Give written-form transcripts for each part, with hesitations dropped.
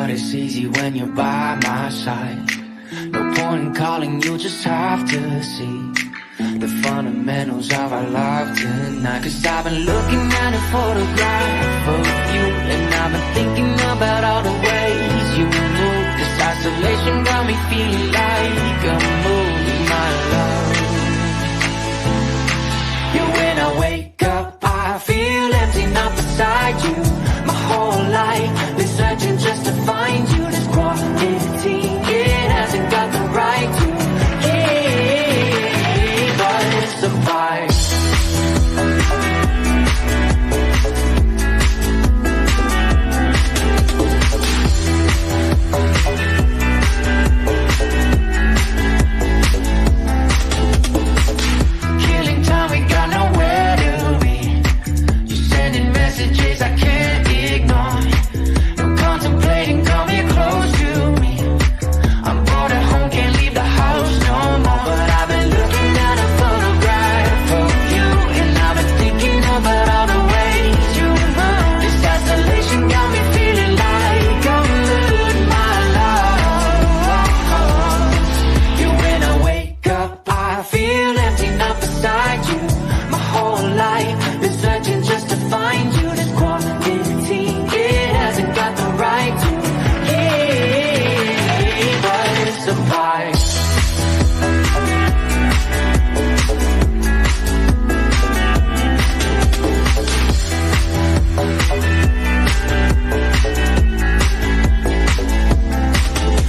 but it's easy when you're by my side. No point in calling, you just have to see the fundamentals of our life tonight. Cause I've been looking at a photograph of you, and I've been thinking about all the ways you move. This isolation got me feeling like I'm moving my love. Yeah, when I wake up, I feel empty, not beside you. My whole life been searching just to find you. This quality, it hasn't got the right to keep us apart. Killing time, we got nowhere to be. You're sending messages I can't ignore. No contemplating, come here close to me. I'm bored at home, can't leave the house no more. But I've been looking at a photograph of you, and I've been thinking about all the ways you move. This isolation got me feeling like I'm losing my love. Yeah, when I wake up, I feel empty, not beside you. My whole life been searching just to find you. This quality, it hasn't got the right to keep us apart.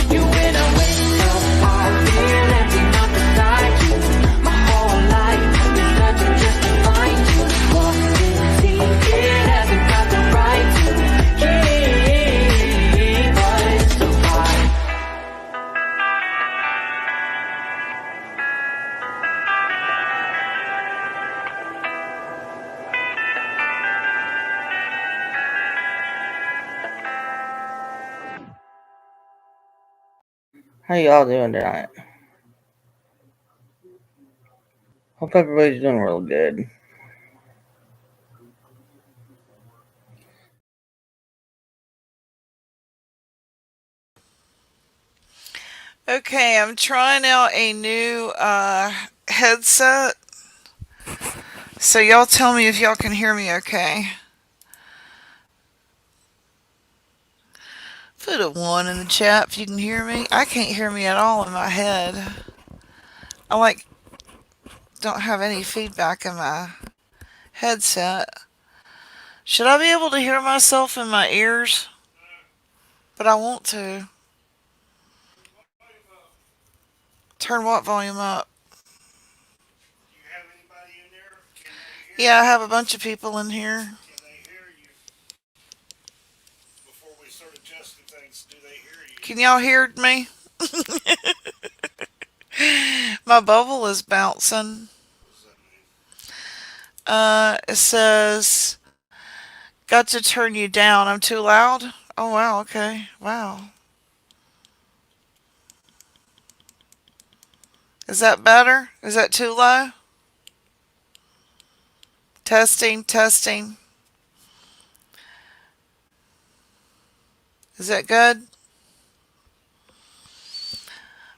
You, when I wake up, I feel empty, not beside you. My whole life been searching just to find you. Quality, it hasn't got the right to keep us apart. How y'all doing tonight? Hope everybody's doing real good. Okay, I'm trying out a new headset. So y'all tell me if y'all can hear me okay. Put a 1 in the chat if you can hear me. I can't hear me at all in my head. I don't have any feedback in my headset. Should I be able to hear myself in my ears? But I want to. Turn what volume up? Yeah, I have a bunch of people in here. Can y'all hear me? My bubble is bouncing. It says, got to turn you down. I'm too loud? Oh, wow, okay. Wow. Is that better? Is that too low? Testing, testing. Is that good?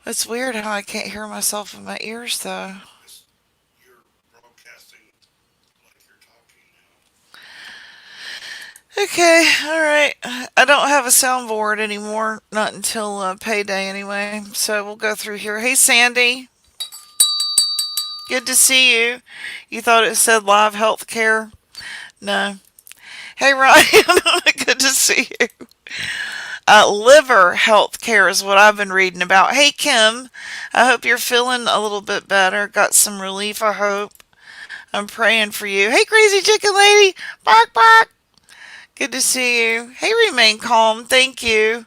It's weird how I can't hear myself in my ears, though. Okay, alright. I don't have a soundboard anymore. Not until payday, anyway. So we'll go through here. Hey, Sandy. Good to see you. You thought it said live healthcare? No. Hey, Ryan. Good to see you. Liver health care is what I've been reading about. Hey, Kim. I hope you're feeling a little bit better. Got some relief, I hope. I'm praying for you. Hey, crazy chicken lady. Bark, bark. Good to see you. Hey, remain calm. Thank you.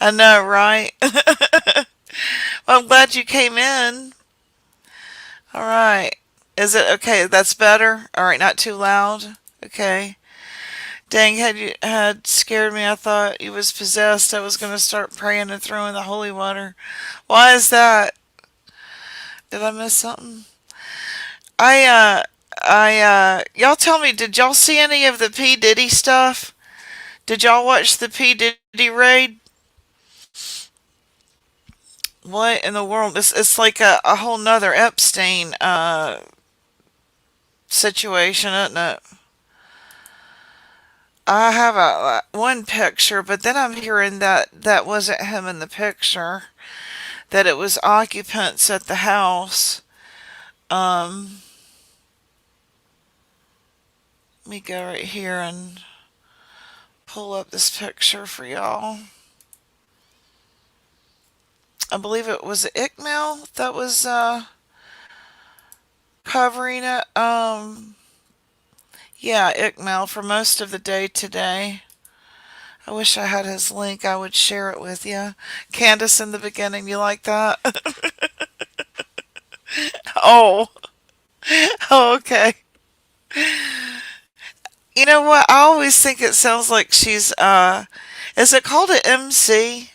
I know, right? Well, I'm glad you came in. All right. Is it okay? That's better? All right, not too loud. Okay. Dang, had scared me. I thought you was possessed. I was going to start praying and throwing the holy water. Why is that? Did I miss something? Y'all tell me, did y'all see any of the P. Diddy stuff? Did y'all watch the P. Diddy raid? What in the world? It's like a whole nother Epstein situation, isn't it? I have a one picture, but then I'm hearing that that wasn't him in the picture. That it was occupants at the house. Um, Let me go right here and pull up this picture for y'all. I believe it was Ickmail that was covering it. Yeah, Ickmail for most of the day today. I wish I had his link. I would share it with you. Candace in the beginning, you like that? Oh, oh, okay. You know what? I always think it sounds like she's is it called an MC?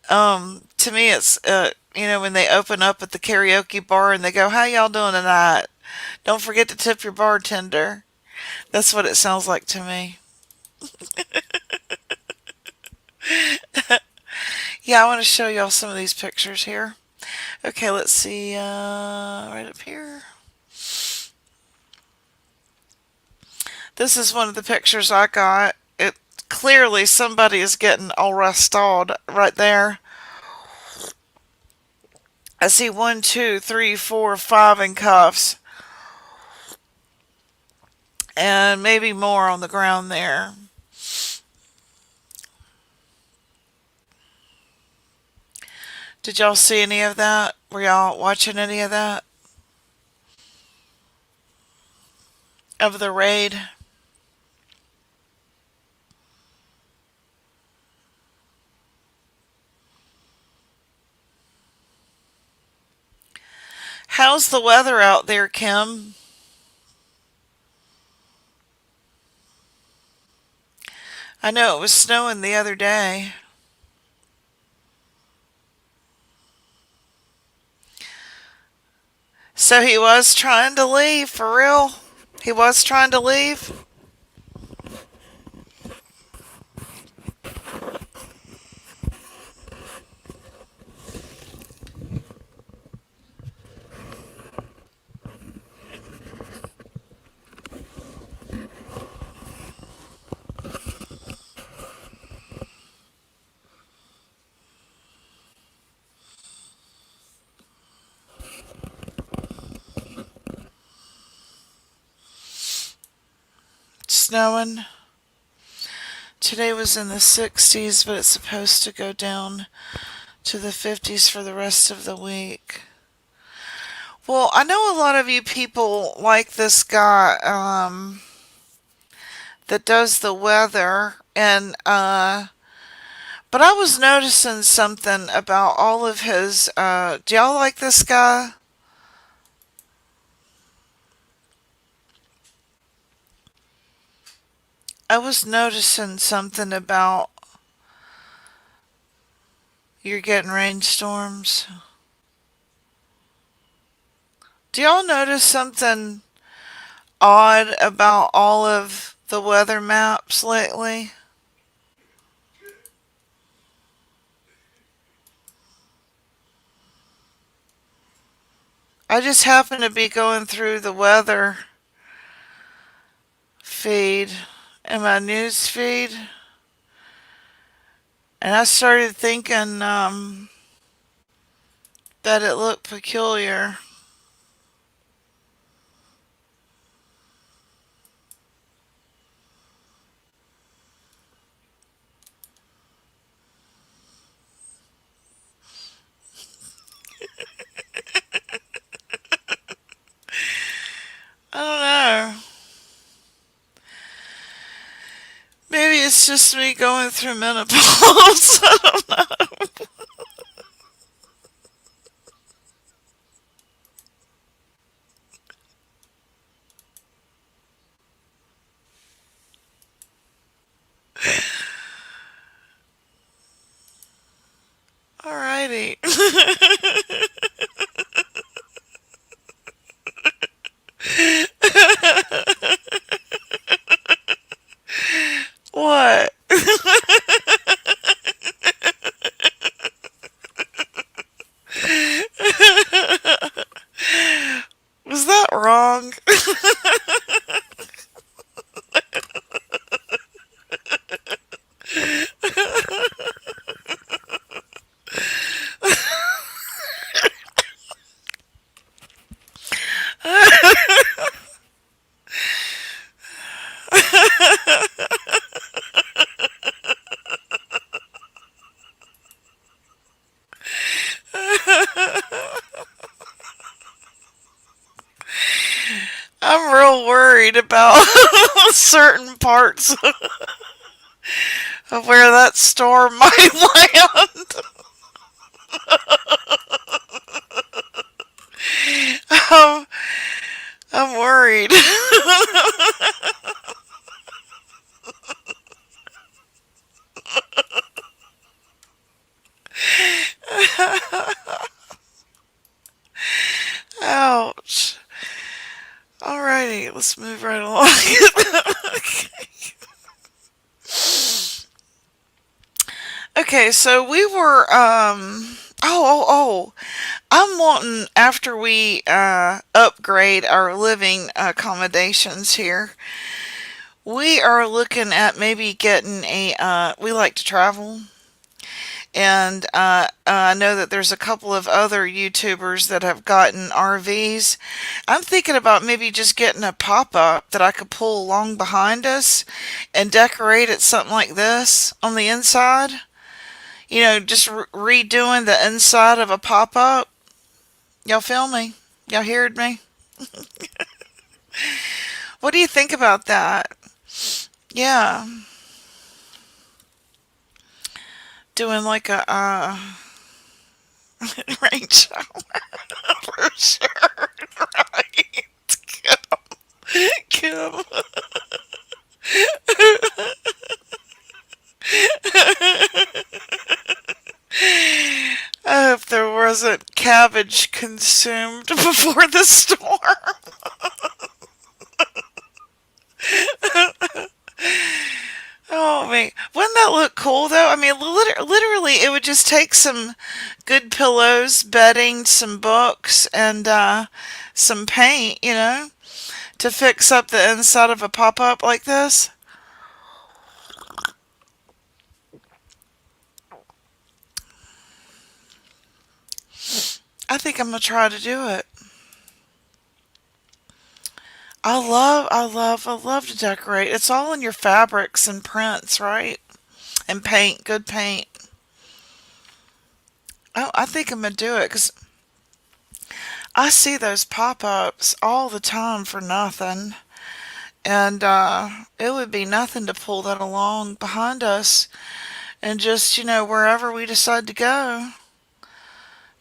To me it's when they open up at the karaoke bar and they go, "How y'all doing tonight? Don't forget to tip your bartender." That's what it sounds like to me. Yeah, I want to show y'all some of these pictures here. Okay, let's see right up here. This is one of the pictures I got. It clearly somebody is getting arrested right there. I see one, two, three, four, five in cuffs, and maybe more on the ground there. Did y'all see any of that? Were y'all watching any of that? Of the raid? How's the weather out there, Kim? I know it was snowing the other day. So he was trying to leave, for real? He was trying to leave? Snowing. Today was in the 60s, but it's supposed to go down to the 50s for the rest of the week. Well, I know a lot of you people like this guy that does the weather, and but I was noticing something about all of his. Do y'all like this guy? I was noticing something about you're getting rainstorms. Do y'all notice something odd about all of the weather maps lately? I just happen to be going through the weather feed in my news feed, and I started thinking that it looked peculiar. I don't know. Maybe it's just me going through menopause. I don't know. Alrighty. What? I'm real worried about certain parts of where that store might land. Um, I'm worried. Ouch. Alrighty, let's move right along. Okay, so we were I'm wanting after we upgrade our living accommodations here, we are looking at maybe getting a we like to travel. And I know that there's a couple of other YouTubers that have gotten RVs. I'm thinking about maybe just getting a pop up that I could pull along behind us and decorate it something like this on the inside. You know, just redoing the inside of a pop up. Y'all feel me? Y'all heard me? What do you think about that? Yeah, doing like a rain shower for sure, right? Kim. I hope there wasn't cabbage consumed before the storm. Oh man, wouldn't that look cool though? I mean, literally, it would just take some good pillows, bedding, some books, and some paint, to fix up the inside of a pop up like this. I think I'm gonna try to do it. I love to decorate. It's all in your fabrics and prints, right? And paint, good paint. Oh, I think I'm gonna do it because I see those pop-ups all the time for nothing, and it would be nothing to pull that along behind us and just wherever we decide to go.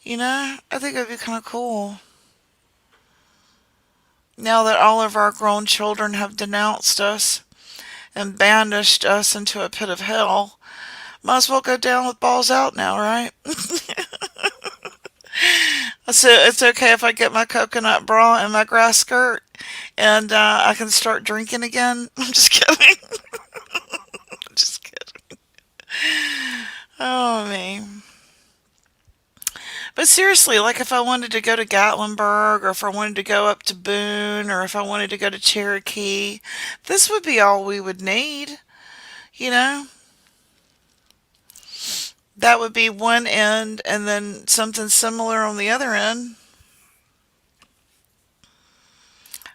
I think it'd be kind of cool. Now that all of our grown children have denounced us and banished us into a pit of hell, might as well go down with balls out now, right? So it's okay if I get my coconut bra and my grass skirt and I can start drinking again. I'm just kidding. Just kidding. Oh, man. But seriously, like if I wanted to go to Gatlinburg or if I wanted to go up to Boone or if I wanted to go to Cherokee, this would be all we would need, you know? That would be one end and then something similar on the other end.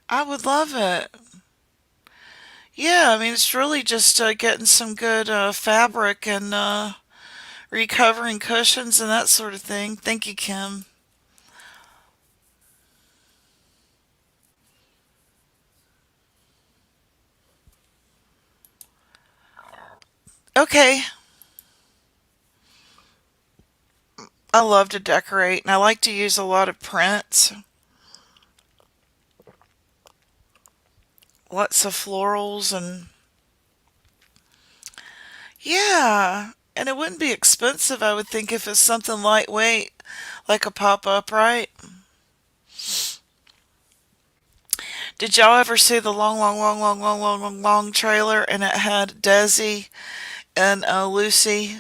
I would love it. Yeah, I mean, it's really just getting some good fabric and recovering cushions and that sort of thing. Thank you, Kim. Okay, I love to decorate and I like to use a lot of prints, lots of florals, and yeah, and it wouldn't be expensive, I would think, if it's something lightweight, like a pop up, right? Did y'all ever see the long trailer and it had Desi and Lucy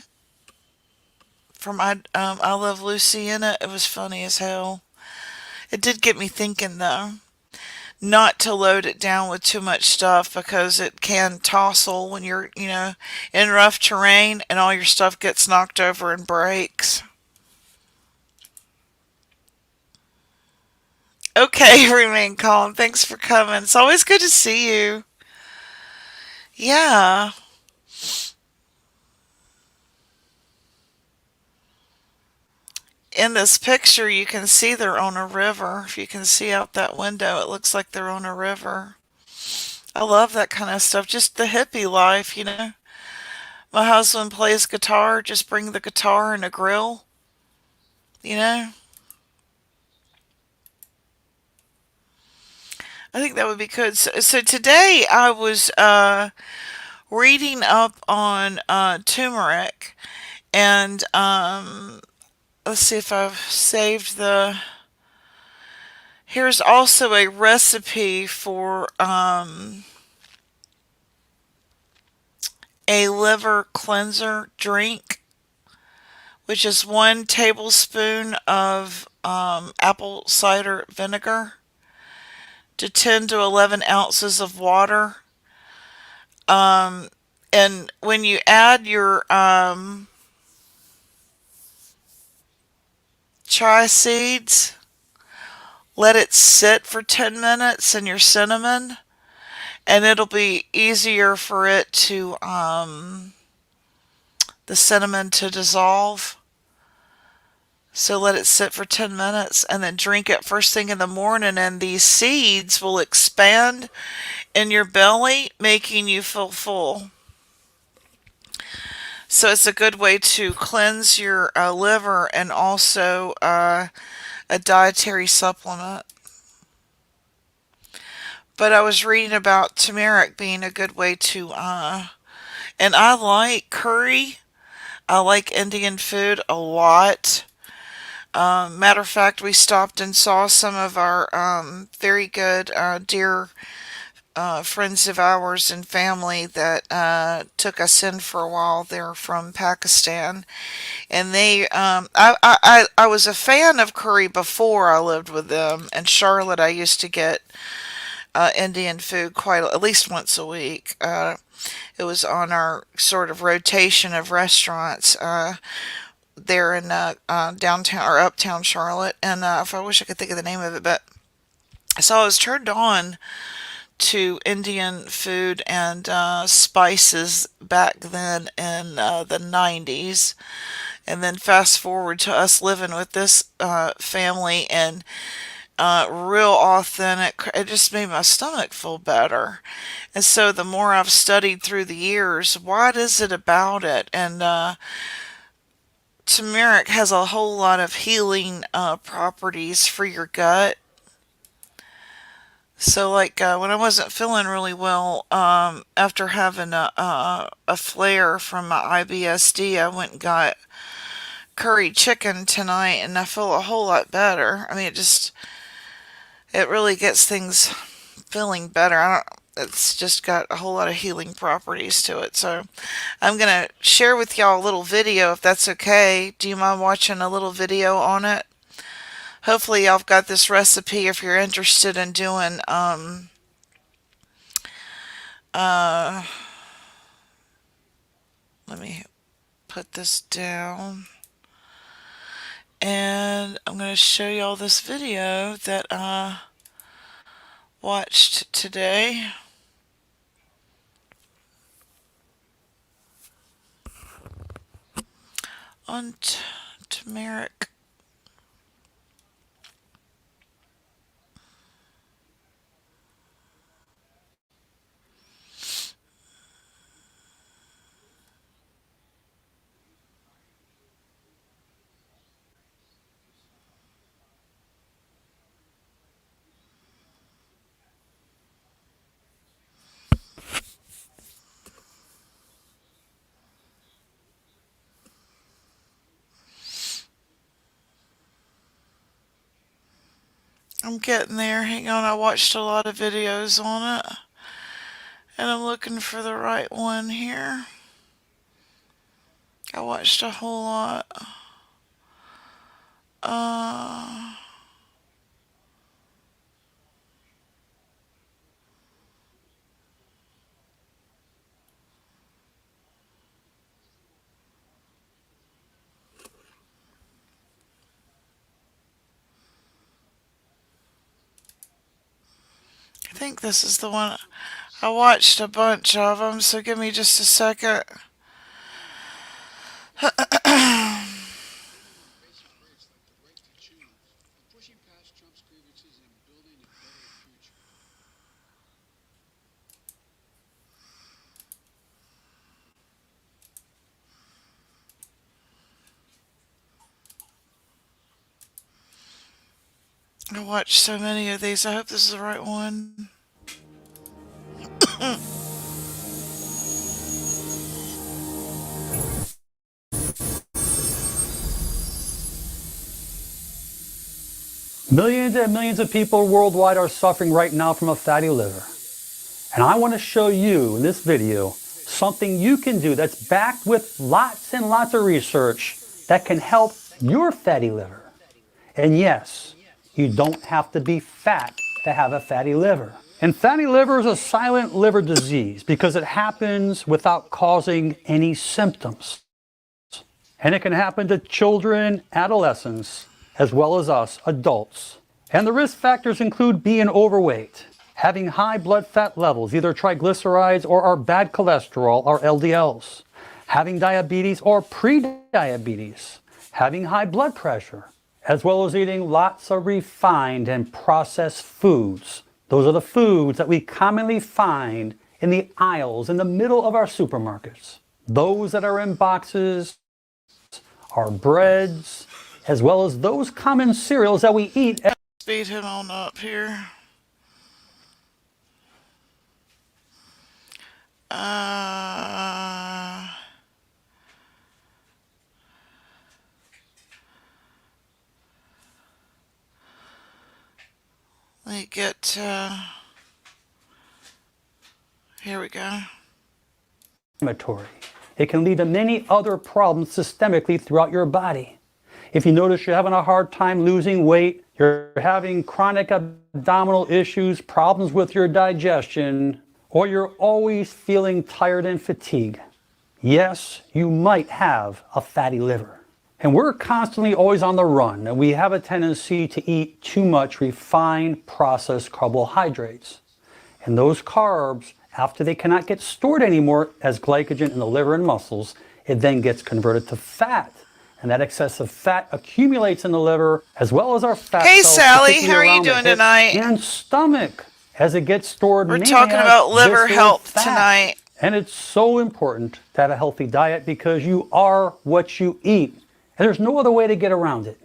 from I Love Lucy in it? It was funny as hell. It did get me thinking though, not to load it down with too much stuff because it can tossle when you're, in rough terrain and all your stuff gets knocked over and breaks. Okay, remain calm. Thanks for coming. It's always good to see you. Yeah. in this picture, you can see they're on a river. If you can see out that window, it looks like they're on a river. I love that kind of stuff. Just the hippie life, you know. My husband plays guitar. Just bring the guitar and a grill, you know. I think that would be good. So today I was reading up on turmeric, and let's see if I've saved the. Here's also a recipe for a liver cleanser drink, which is 1 tablespoon of apple cider vinegar to 10 to 11 ounces of water. And when you add your chia seeds, let it sit for 10 minutes in your cinnamon, and it'll be easier for it to, the cinnamon to dissolve. So let it sit for 10 minutes and then drink it first thing in the morning, and these seeds will expand in your belly, making you feel full. So it's a good way to cleanse your liver and also a dietary supplement. But I was reading about turmeric being a good way to, and I like curry. I like Indian food a lot. Matter of fact, we stopped and saw some of our very good, dear friends of ours and family that took us in for a while. They're from Pakistan, and I was a fan of curry before I lived with them. In Charlotte, I used to get Indian food quite at least once a week. It was on our sort of rotation of restaurants there in downtown or uptown Charlotte, and if I wish I could think of the name of it, but so I was turned on to Indian food and spices back then in the 90s. And then fast forward to us living with this family and real authentic. It just made my stomach feel better. And so the more I've studied through the years, what is it about it? And turmeric has a whole lot of healing properties for your gut. So, like when I wasn't feeling really well, after having a flare from my IBSD, I went and got curry chicken tonight, and I feel a whole lot better. I mean, it really gets things feeling better. I don't. It's just got a whole lot of healing properties to it. So, I'm gonna share with y'all a little video if that's okay. Do you mind watching a little video on it? Hopefully, y'all have got this recipe if you're interested in doing uh let me put this down, and I'm going to show y'all this video that I watched today on turmeric. I'm getting there. Hang on, I watched a lot of videos on it, and I'm looking for the right one here. I watched a whole lot. I think this is the one. I watched a bunch of them, so give me just a second. I watched so many of these. I hope this is the right one. Millions and millions of people worldwide are suffering right now from a fatty liver. And I want to show you in this video something you can do that's backed with lots and lots of research that can help your fatty liver. And yes, you don't have to be fat to have a fatty liver. And fatty liver is a silent liver disease because it happens without causing any symptoms. And it can happen to children, adolescents, as well as us, adults. And the risk factors include being overweight, having high blood fat levels, either triglycerides or our bad cholesterol, or LDLs, having diabetes or pre-diabetes, having high blood pressure, as well as eating lots of refined and processed foods. Those are the foods that we commonly find in the aisles in the middle of our supermarkets. Those that are in boxes, our breads, as well as those common cereals that we eat. Speed him on up here. Let me get, here we go. It can lead to many other problems systemically throughout your body. If you notice you're having a hard time losing weight, you're having chronic abdominal issues, problems with your digestion, or you're always feeling tired and fatigued, yes, you might have a fatty liver. And we're constantly always on the run, and we have a tendency to eat too much refined, processed carbohydrates. And those carbs, after they cannot get stored anymore as glycogen in the liver and muscles, it then gets converted to fat. And that excessive fat accumulates in the liver, as well as our fat Hey, cells, Sally, how are you around the doing hip tonight? and stomach, as it gets stored. We're mainly talking as about liver visceral health fat. tonight. And it's so important to have a healthy diet because you are what you eat. And there's no other way to get around it.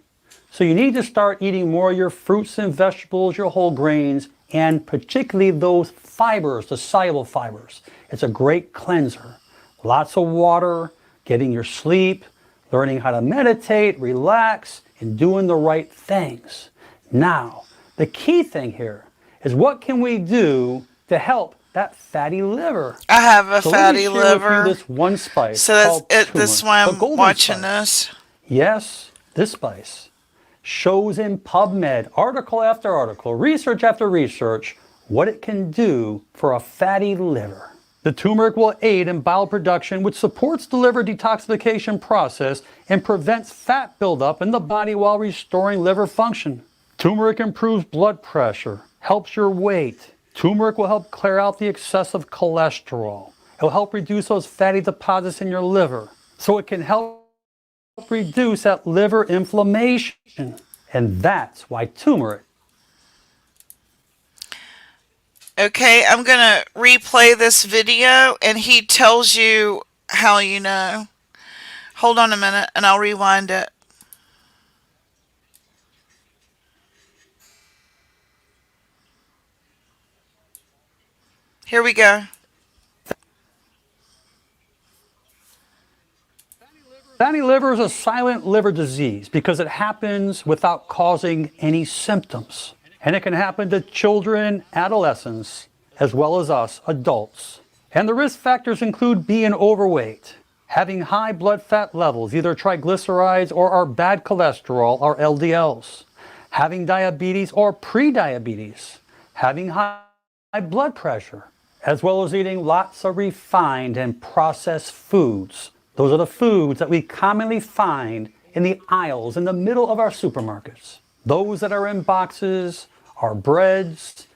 So you need to start eating more of your fruits and vegetables, your whole grains, and particularly those fibers, the soluble fibers. It's a great cleanser. Lots of water, getting your sleep, learning how to meditate, relax, and doing the right things. Now, the key thing here is what can we do to help that fatty liver? I have a So fatty let me share with liver. you this one spice So that's called it. This is turmeric, why the I'm golden watching spice. this. Yes, this spice shows in PubMed, article after article, research after research, what it can do for a fatty liver. The turmeric will aid in bile production, which supports the liver detoxification process and prevents fat buildup in the body while restoring liver function. Turmeric improves blood pressure, helps your weight. Turmeric will help clear out the excessive cholesterol. It will help reduce those fatty deposits in your liver. So it can help reduce that liver inflammation. And that's why turmeric. Okay, I'm going to replay this video and he tells you how you know. Hold on a minute and I'll rewind it. Here we go. Fatty liver is a silent liver disease because it happens without causing any symptoms. And it can happen to children, adolescents, as well as us, adults. And the risk factors include being overweight, having high blood fat levels, either triglycerides or our bad cholesterol, or LDLs, having diabetes or pre-diabetes, having high blood pressure, as well as eating lots of refined and processed foods. Those are the foods that we commonly find in the aisles in the middle of our supermarkets. Those that are in boxes, our breads,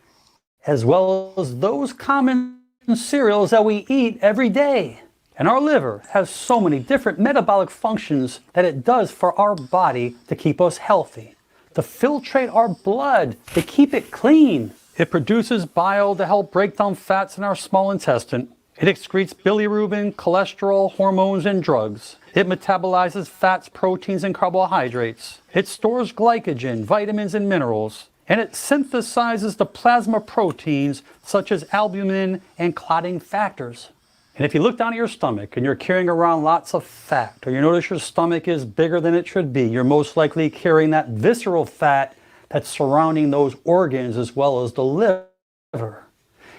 as well as those common cereals that we eat every day. And our liver has so many different metabolic functions that it does for our body to keep us healthy, to filtrate our blood, to keep it clean. It produces bile to help break down fats in our small intestine. It excretes bilirubin, cholesterol, hormones, and drugs. It metabolizes fats, proteins, and carbohydrates. It stores glycogen, vitamins, and minerals. and it synthesizes the plasma proteins such as albumin and clotting factors. And if you look down at your stomach and you're carrying around lots of fat, or you notice your stomach is bigger than it should be, you're most likely carrying that visceral fat that's surrounding those organs as well as the liver.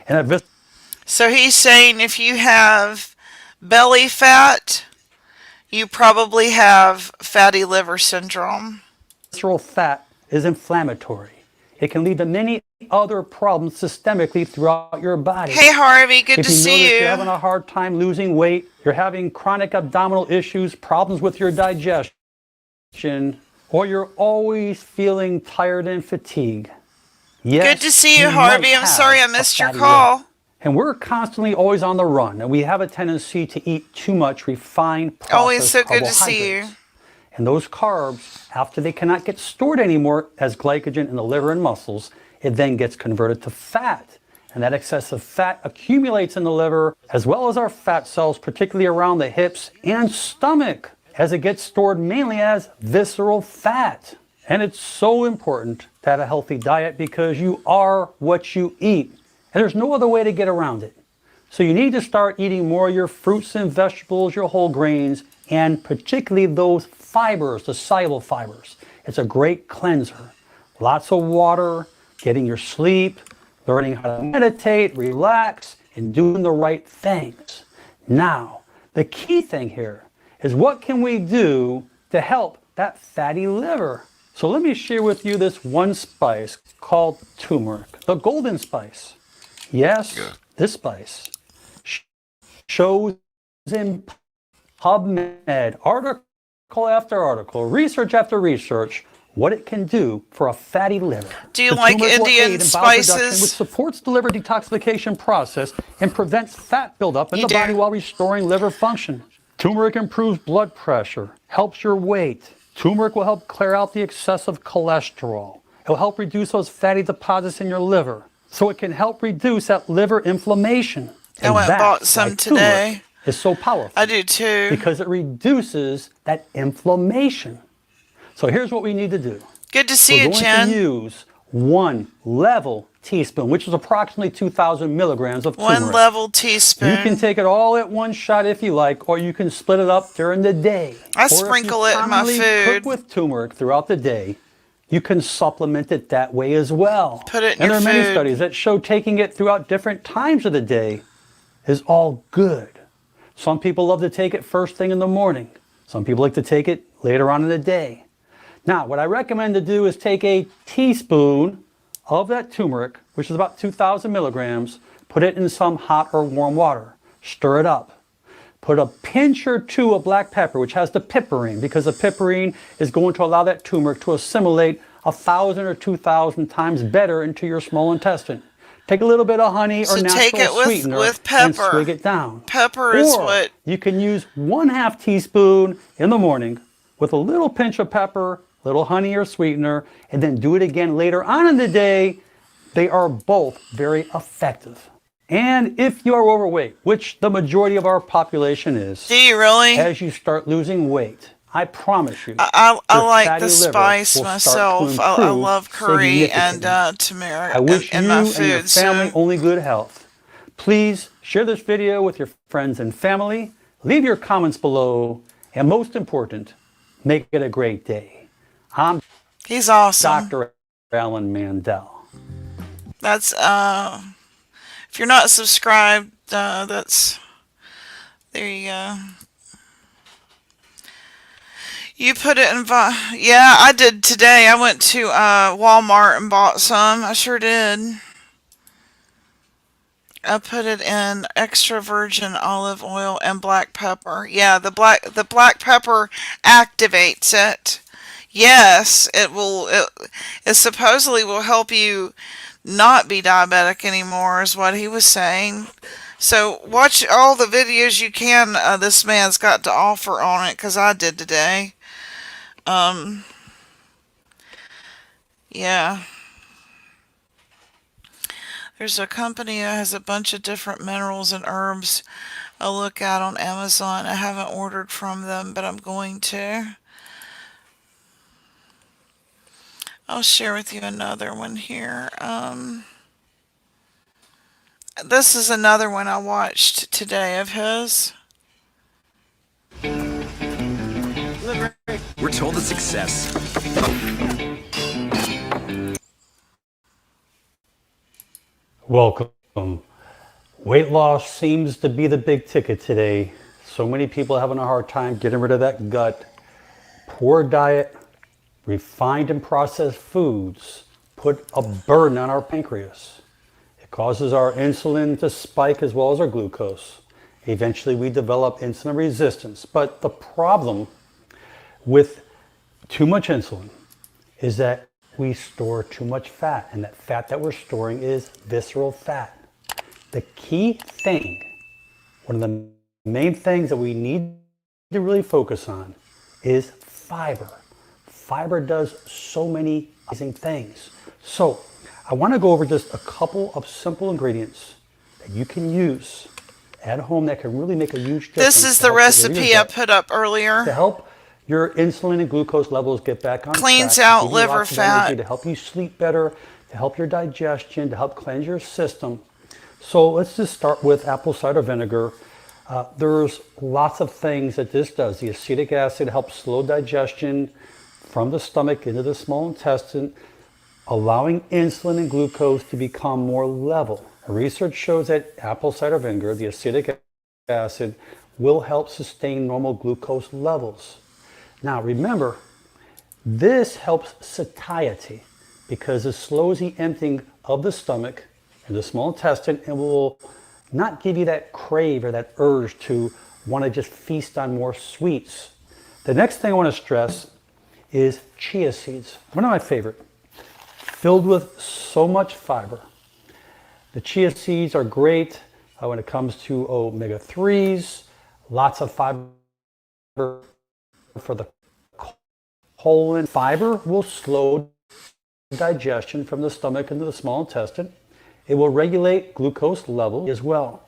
And that So he's saying if you have belly fat, you probably have fatty liver syndrome. visceral fat is inflammatory. It can lead to many other problems systemically throughout your body. Hey Harvey, good to see If you. you're having a hard time losing weight, you're having chronic abdominal issues, problems with your digestion, or you're always feeling tired and fatigued. Yes, Good to see you, Harvey. I'm sorry I missed your call. And we're constantly always on the run, and we have a tendency to eat too much refined processed Always so good to see you. carbohydrates. And those carbs, after they cannot get stored anymore as glycogen in the liver and muscles, it then gets converted to fat. And that excessive fat accumulates in the liver, as well as our fat cells, particularly around the hips and stomach, as it gets stored mainly as visceral fat. And it's so important to have a healthy diet because you are what you eat. And there's no other way to get around it. So you need to start eating more of your fruits and vegetables, your whole grains, and particularly those fibers, the soluble fibers. It's a great cleanser. Lots of water, getting your sleep, learning how to meditate, relax, and doing the right things. Now, the key thing here is what can we do to help that fatty liver? So let me share with you this one spice called turmeric, the golden spice. Yes, this spice shows in PubMed, article after article, research after research, what it can do for a fatty liver. Do you The like turmeric will aid Indian in bowel production, spices? which supports the liver detoxification process and prevents fat buildup in the body while restoring liver function. Turmeric improves blood pressure, helps your weight. Turmeric will help clear out the excessive cholesterol. It will help reduce those fatty deposits in your liver, so it can help reduce that liver inflammation. I went and bought some today. It's so powerful. I do too. Because it reduces that inflammation. So here's what we need to do. Good to see you, We're Jen. going to use 1 level teaspoon, which is approximately 2,000 milligrams of turmeric. 1 level teaspoon. You can take it all at one shot if you like, or you can split it up during the day. I sprinkle it in my food. Cook with turmeric throughout the day. You can supplement it that way as well. Put it in and your there are many food. studies that show taking it throughout different times of the day is all good. Some people love to take it first thing in the morning. Some people like to take it later on in the day. Now, what I recommend to do is take a teaspoon of that turmeric, which is about 2,000 milligrams, put it in some hot or warm water. Stir it up. Put a pinch or two of black pepper, which has the piperine, because the piperine is going to allow that turmeric to assimilate 1,000 or 2,000 times better into your small intestine. Take a little bit of honey or natural take it sweetener with and pepper. swig it down. Pepper is Or what... you can use 1/2 teaspoon in the morning with a little pinch of pepper, little honey or sweetener, and then do it again later on in the day. They are both very effective. And if you are overweight, which the majority of our population is, Do you really? as you start losing weight, I promise you, I your like fatty the liver spice will start myself. to I improve love curry and significantly. turmeric I wish in you my and your food. family So only good health. Please share this video with your friends and family. Leave your comments below. And most important, make it a great day. I'm he's awesome. Dr. Alan Mandel. That's if you're not subscribed, that's there you go. You put it in yeah, I did today. I went to Walmart and bought some. I sure did. I put it in extra virgin olive oil and black pepper. Yeah, the black pepper activates it. Yes, it supposedly will help you not be diabetic anymore, is what he was saying. So watch all the videos you can this man's got to offer on it, because I did today. Yeah. There's a company that has a bunch of different minerals and herbs I'll look at on Amazon. I haven't ordered from them, but I'm going to. I'll share with you another one here. This is another one I watched today of his. We're told that success. Welcome. Weight loss seems to be the big ticket today. So many people having a hard time getting rid of that gut. Poor diet, refined and processed foods put a burden on our pancreas. It causes our insulin to spike as well as our glucose. Eventually we develop insulin resistance. But the problem with too much insulin is that we store too much fat, and that fat that we're storing is visceral fat. The key thing, one of the main things that we need to really focus on is fiber. Fiber does so many amazing things. So I want to go over just a couple of simple ingredients that you can use at home that can really make a huge difference. This is the recipe I put up earlier. To help your insulin and glucose levels get back on Cleans track, out give you liver lots of energy, fat. to help you sleep better, to help your digestion, to help cleanse your system. So let's just start with apple cider vinegar. There's lots of things that this does. The acetic acid helps slow digestion from the stomach into the small intestine, allowing insulin and glucose to become more level. Research shows that apple cider vinegar, the acetic acid, will help sustain normal glucose levels. Now remember, this helps satiety because it slows the emptying of the stomach and the small intestine and will not give you that crave or that urge to want to just feast on more sweets. The next thing I want to stress is chia seeds. One of my favorite, filled with so much fiber. The chia seeds are great when it comes to omega-3s, lots of fiber for the colon. Fiber will slow digestion from the stomach into the small intestine. It will regulate glucose level as well.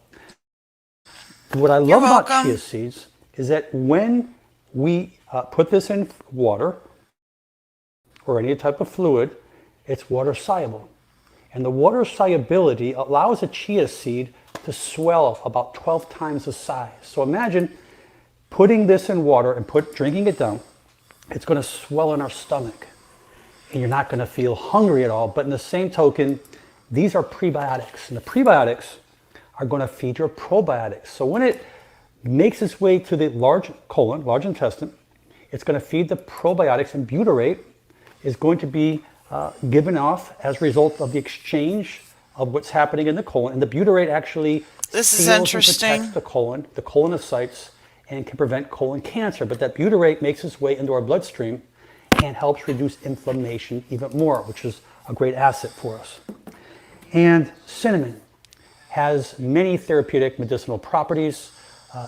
What I love about chia seeds is that when we put this in water or any type of fluid, it's water soluble. And the water solubility allows a chia seed to swell about 12 times the size. So imagine putting this in water and drinking it down. It's going to swell in our stomach and you're not going to feel hungry at all. But in the same token, these are prebiotics, and the prebiotics are going to feed your probiotics. So when it makes its way to the large colon, large intestine, it's going to feed the probiotics, and butyrate is going to be given off as a result of the exchange of what's happening in the colon. And the butyrate actually seals and protects the colonocytes and can prevent colon cancer. But that butyrate makes its way into our bloodstream and helps reduce inflammation even more, which is a great asset for us. And cinnamon has many therapeutic medicinal properties.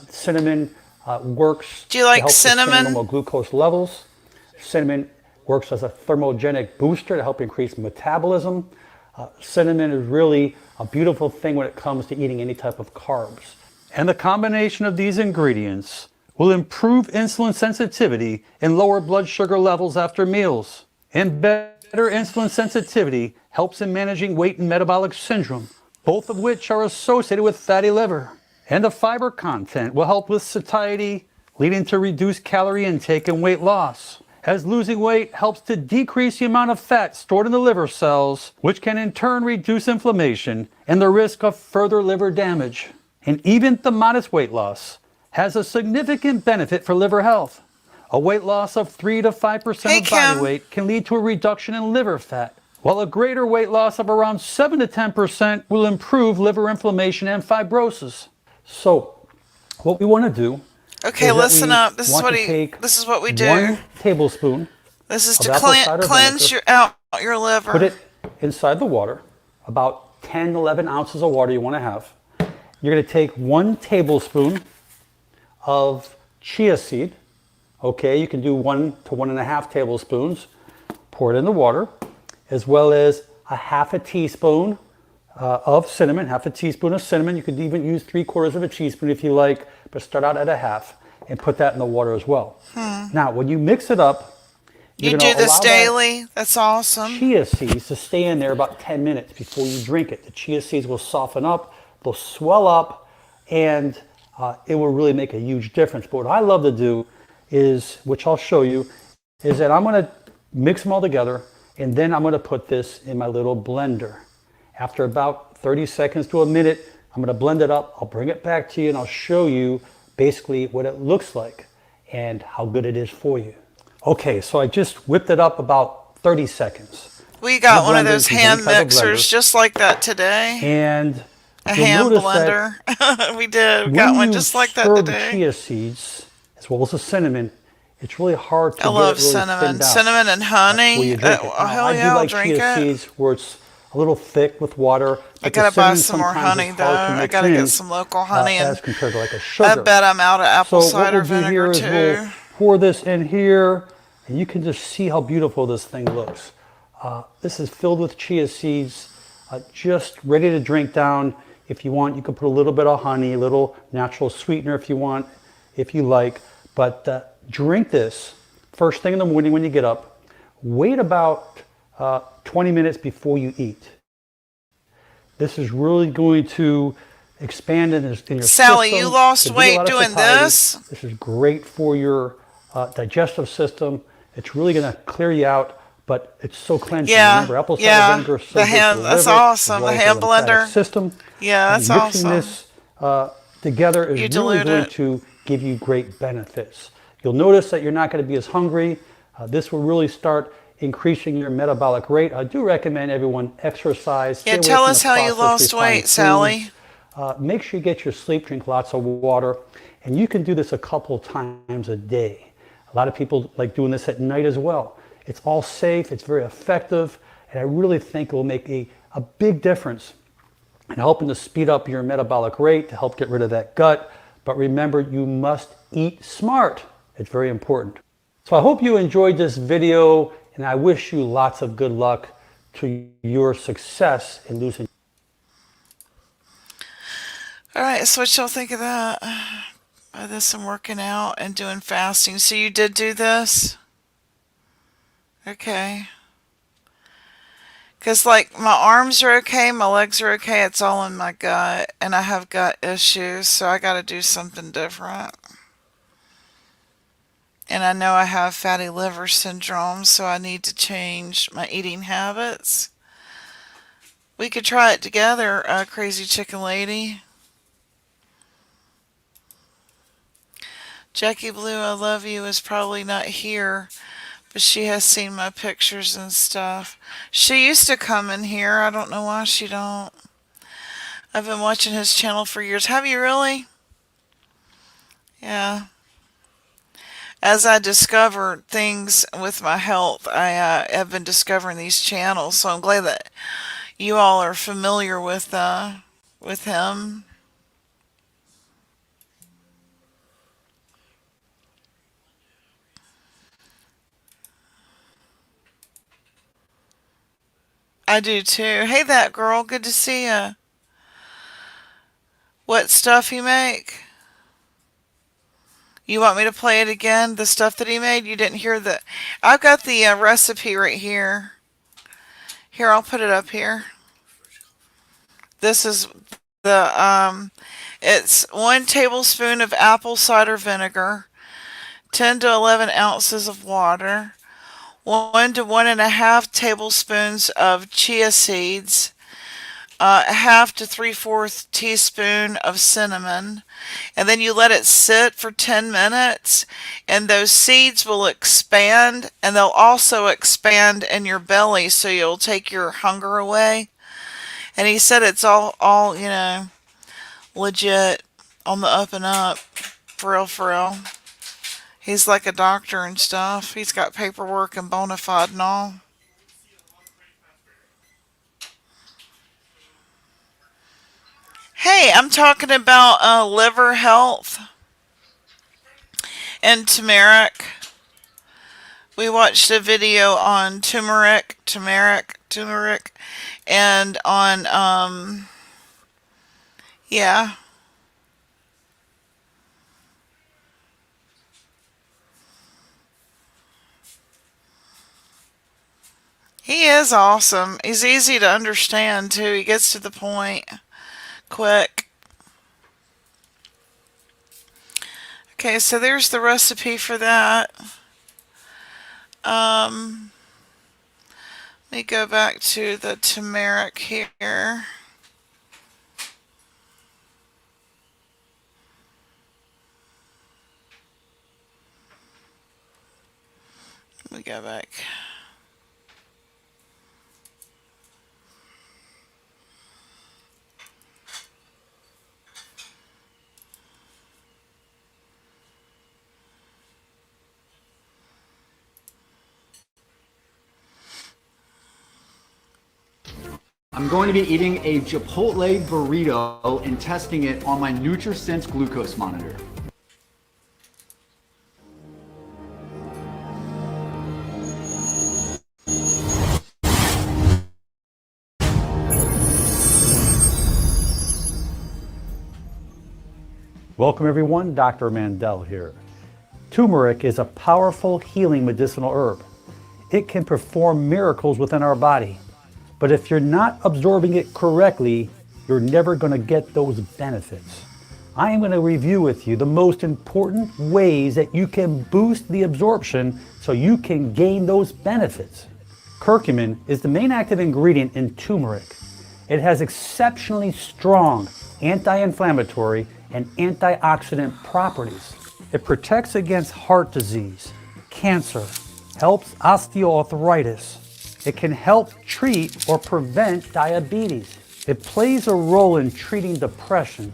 Cinnamon works to help sustain normal glucose levels. Cinnamon works as a thermogenic booster to help increase metabolism. Cinnamon is really a beautiful thing when it comes to eating any type of carbs. And the combination of these ingredients will improve insulin sensitivity and lower blood sugar levels after meals. And better insulin sensitivity helps in managing weight and metabolic syndrome, both of which are associated with fatty liver. And the fiber content will help with satiety, leading to reduced calorie intake and weight loss, as losing weight helps to decrease the amount of fat stored in the liver cells, which can in turn reduce inflammation and the risk of further liver damage. And even the modest weight loss has a significant benefit for liver health. A weight loss of 3 to 5% of body weight can lead to a reduction in liver fat, while a greater weight loss of around 7 to 10% will improve liver inflammation and fibrosis. So what we want to do, okay, listen up. This is what we do. 1 tablespoon. This is to cleanse out your liver. Put it inside the water, about 10, 11 ounces of water you want to have. You're going to take 1 tablespoon of chia seed. Okay, you can do 1 to 1.5 tablespoons. Pour it in the water, as well as a half a teaspoon of cinnamon, half a teaspoon of cinnamon. You could even use 3/4 of a teaspoon if you like, but start out at a half and put that in the water as well. Now, when you mix it up, You You're going do to this allow that daily? That's awesome. chia seeds to stay in there about 10 minutes before you drink it. The chia seeds will soften up, they'll swell up, and it will really make a huge difference. But what I love to do is, which I'll show you, is that I'm going to mix them all together, and then I'm going to put this in my little blender. After about 30 seconds to a minute, I'm going to blend it up. I'll bring it back to you, and I'll show you basically what it looks like and how good it is for you. Okay, so I just whipped it up about 30 seconds. We got one of blender, those you can hand bring it to the mixers blender. just like that today. And A you'll hand notice that blender. We did. We when got one you just like that stir the today. chia seeds, as well as the cinnamon, it's really hard to I get love it really cinnamon. thinned out Cinnamon and before honey. you drink it. Oh, Now, hell I do yeah, I'll like drink chia it. seeds where it's a little thick with water. I But the gotta buy cinnamon some more sometimes honey is though. hard to I mix gotta in get some local honey, and as compared to like a I sugar. bet I'm out of apple So what cider we'll do vinegar here is we'll too. pour this in here, and you can just see how beautiful this thing looks. This is filled with chia seeds, just ready to drink down. If you want, you can put a little bit of honey, a little natural sweetener if you want, if you like. But drink this first thing in the morning when you get up. Wait about 20 minutes before you eat. This is really going to expand in your Sally, system. you lost Give you a weight lot of doing satiety. this? This is great for your digestive system. It's really going to clear you out, but it's so cleansing. Yeah, Remember, apple cider yeah. vinegar is so The good for hand, the that's liver, as awesome. well The as hand the lymphatic blender. system. Yeah, that's And mixing awesome. this together is You really dilute going it. to give you great benefits. You'll notice that you're not going to be as hungry. This will really start increasing your metabolic rate. I do recommend everyone exercise. Stay Yeah, away tell from us the how you processed, lost refined weight, Sally. foods. Make sure you get your sleep, drink lots of water, and you can do this a couple times a day. A lot of people like doing this at night as well. It's all safe, it's very effective, and I really think it will make a big difference in helping to speed up your metabolic rate, to help get rid of that gut. But remember, you must eat smart. It's very important. So I hope you enjoyed this video, and I wish you lots of good luck to your success in losing. All right, so what y'all think of that? By this and working out and doing fasting. So you did do this? Okay. Because, like, my arms are okay, my legs are okay, it's all in my gut, and I have gut issues, so I got to do something different. And I know I have fatty liver syndrome, so I need to change my eating habits. We could try it together, Crazy Chicken Lady. Jackie Blue, I love you, is probably not here, but she has seen my pictures and stuff. She used to come in here. I don't know why she don't. I've been watching his channel for years. Have you really? Yeah. As I discover things with my health, I have been discovering these channels, so I'm glad that you all are familiar with him. I do too. Hey, that girl. Good to see you. What stuff you make? You want me to play it again? The stuff that he made? You didn't hear the... I've got the recipe right here. Here, I'll put it up here. This is the... it's 1 tablespoon of apple cider vinegar, 10 to 11 ounces of water, 1 to 1.5 tablespoons of chia seeds, 1/2 to 3/4 teaspoon of cinnamon, and then you let it sit for 10 minutes, and those seeds will expand, and they'll also expand in your belly, so you'll take your hunger away. And he said it's all legit, on the up and up, for real, for real. He's like a doctor and stuff. He's got paperwork and bona fide and all. Hey, I'm talking about liver health and turmeric. We watched a video on turmeric, and on, yeah. He is awesome. He's easy to understand too. He gets to the point quick. Okay, so there's the recipe for that. Let me go back to the turmeric here. Let me go back. I'm going to be eating a Chipotle burrito and testing it on my NutriSense glucose monitor. Welcome everyone, Dr. Mandel here. Turmeric is a powerful healing medicinal herb. It can perform miracles within our body. But if you're not absorbing it correctly, you're never going to get those benefits. I am going to review with you the most important ways that you can boost the absorption so you can gain those benefits. Curcumin is the main active ingredient in turmeric. It has exceptionally strong anti-inflammatory and antioxidant properties. It protects against heart disease, cancer, helps osteoarthritis. It can help treat or prevent diabetes. It plays a role in treating depression.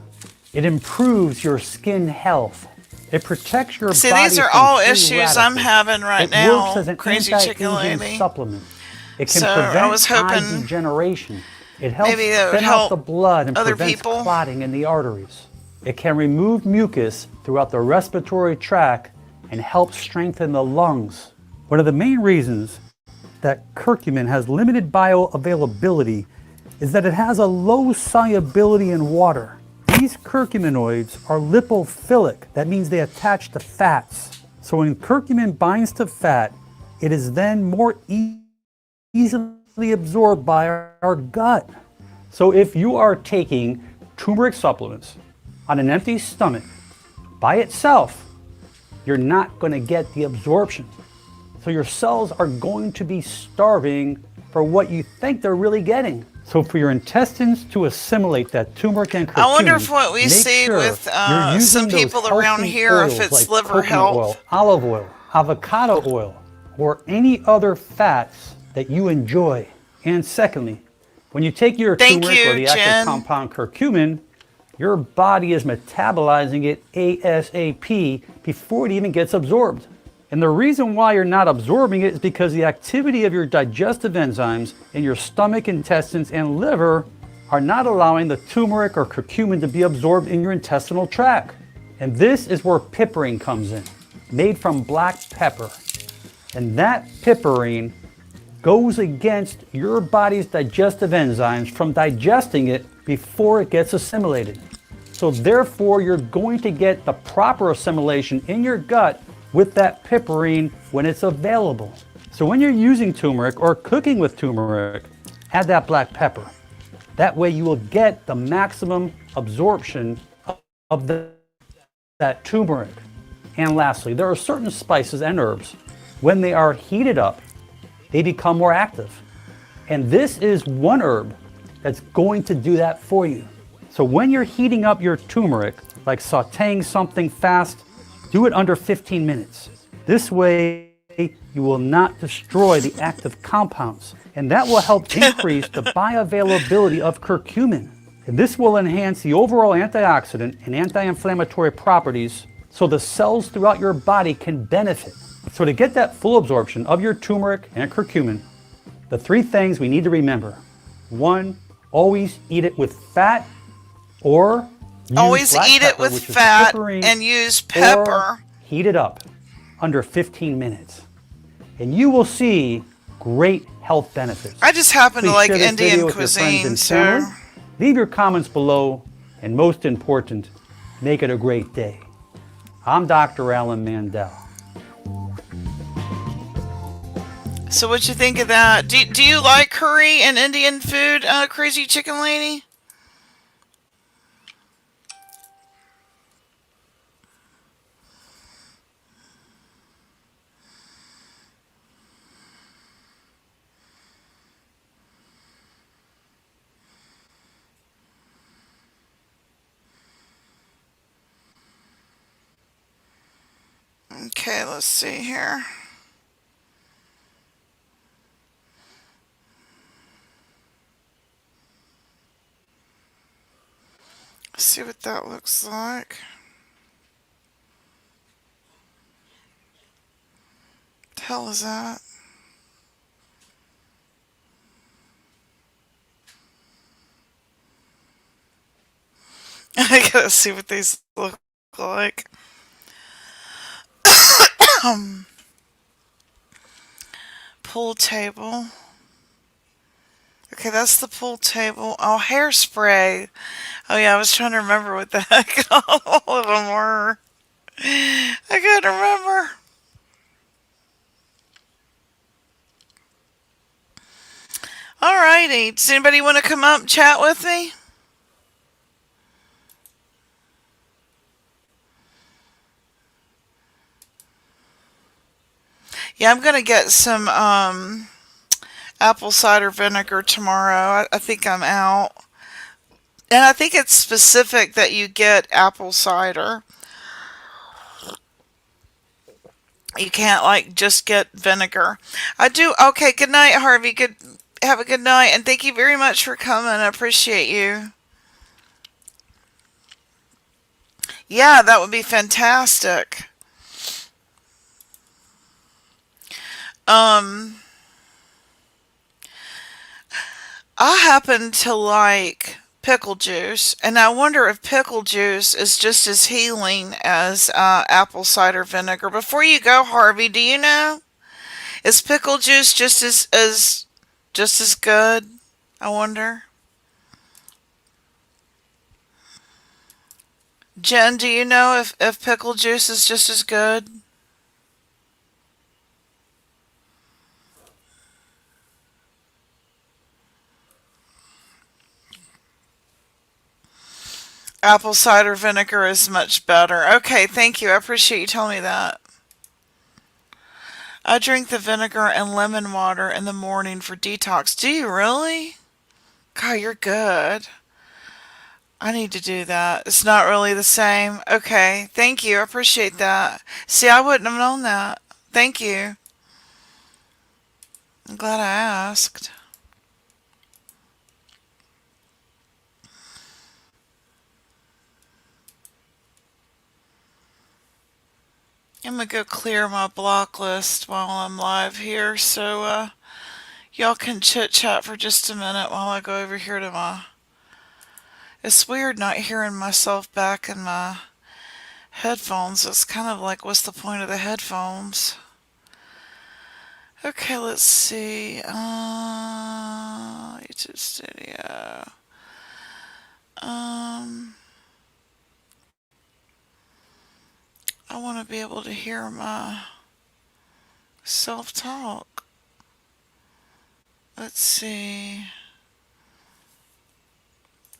It improves your skin health. It protects your See, body these are from all free issues I'm radicals. having right It now. works as an Crazy chicken anti-aging lady. supplement. It can So, I prevent was eye hoping degeneration. It helps maybe that would thin out help the blood and other prevents people. clotting in the arteries. It can remove mucus throughout the respiratory tract and help strengthen the lungs. One of the main reasons that curcumin has limited bioavailability is that it has a low solubility in water. These curcuminoids are lipophilic. That means they attach to fats. So when curcumin binds to fat, it is then more easily absorbed by our gut. So if you are taking turmeric supplements on an empty stomach by itself, you're not going to get the absorption. So your cells are going to be starving for what you think they're really getting. So for your intestines to assimilate that turmeric and curcumin, I wonder if what we make see sure with you're using some people those around healthy here, if oils it's like liver coconut health. oil, olive oil, avocado oil, or any other fats that you enjoy. And secondly, when you take your Thank turmeric you, or the Jen. active compound curcumin, your body is metabolizing it ASAP before it even gets absorbed. And the reason why you're not absorbing it is because the activity of your digestive enzymes in your stomach, intestines, and liver are not allowing the turmeric or curcumin to be absorbed in your intestinal tract. And this is where piperine comes in, made from black pepper. And that piperine goes against your body's digestive enzymes from digesting it before it gets assimilated. So therefore, you're going to get the proper assimilation in your gut with that piperine when it's available. So when you're using turmeric or cooking with turmeric, add that black pepper. That way you will get the maximum absorption of that turmeric. And lastly, there are certain spices and herbs, when they are heated up, they become more active. And this is one herb that's going to do that for you. So when you're heating up your turmeric, like sauteing something fast, do it under 15 minutes. This way, you will not destroy the active compounds, and that will help increase the bioavailability of curcumin. And this will enhance the overall antioxidant and anti-inflammatory properties so the cells throughout your body can benefit. So to get that full absorption of your turmeric and curcumin, the three things we need to remember. One, always eat it with fat or Always black eat it pepper, with which is fat piperine, and use or pepper. heat it up under 15 minutes. And you will see great health benefits. I just happen to Please like share this Indian video with your friends cuisine, and so family. Leave your comments below, and most important, make it a great day. I'm Dr. Alan Mandel. So what you think of that? Do you like curry and Indian food, Crazy Chicken Lady? Okay, let's see here. Let's see what that looks like. What the hell is that? I gotta see what these look like. Um, Pool table. Okay, that's the pool table. Oh, hairspray. Oh yeah, I was trying to remember what the heck all of them were. I couldn't remember. Alrighty. Does anybody want to come up and chat with me? Yeah, I'm gonna get some apple cider vinegar tomorrow. I think I'm out. And I think it's specific that you get apple cider. You can't like just get vinegar. I do. Okay, good night, Harvey. Good have a good night and thank you very much for coming. I appreciate you. Yeah, that would be fantastic. Um I happen to like pickle juice, and I wonder if pickle juice is just as healing as apple cider vinegar. Before you go, Harvey, do you know? Is pickle juice just as good? I wonder. Jen, do you know if pickle juice is just as good? Apple cider vinegar is much better. Okay, thank you. I appreciate you telling me that. I drink the vinegar and lemon water in the morning for detox. Do you really? God, you're good. I need to do that. It's not really the same. Okay, thank you. I appreciate that. See, I wouldn't have known that. Thank you. I'm glad I asked. I'm gonna go clear my block list while I'm live here, so y'all can chit chat for just a minute while I go over here to my. It's weird not hearing myself back in my headphones. It's kind of like, what's the point of the headphones? Okay, let's see. YouTube Studio. Um, I want to be able to hear my self-talk. Let's see.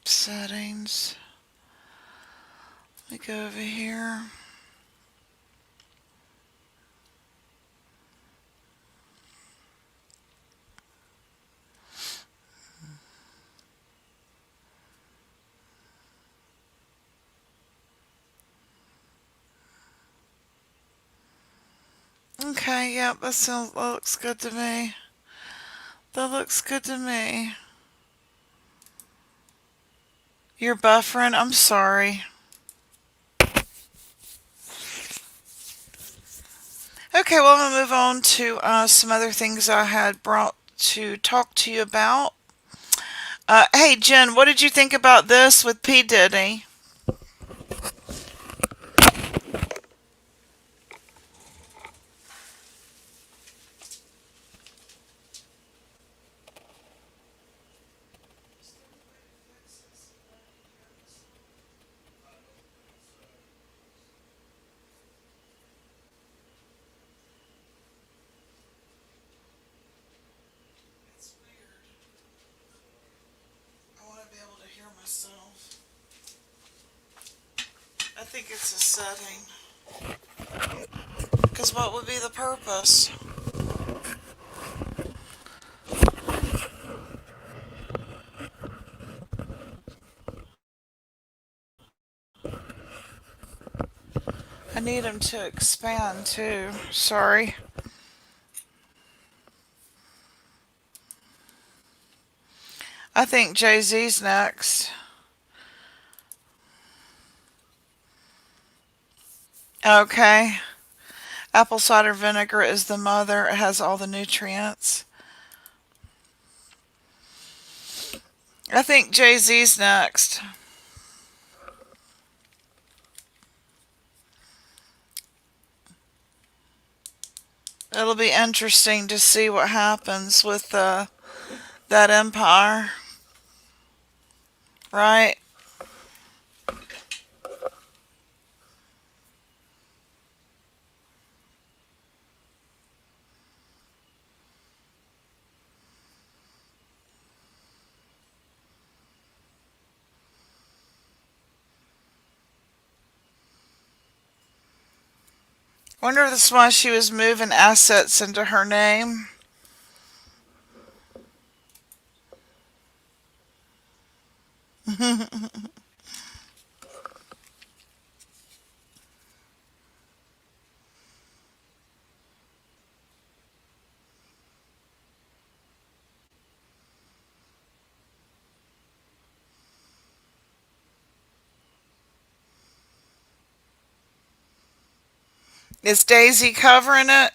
Settings. Let me go over here. Okay, yep, that looks good to me. That looks good to me. You're buffering? I'm sorry. Okay, well, I'm going to move on to some other things I had brought to talk to you about. Hey, Jen, what did you think about this with P. Diddy? think it's a setting. Because what would be the purpose? I need him to expand too. Sorry. I think Jay-Z's next. Okay. Apple cider vinegar is the mother. It has all the nutrients. I think Jay-Z's next. It'll be interesting to see what happens with that empire. Right? Wonder if that's why she was moving assets into her name. Is Daisy covering it?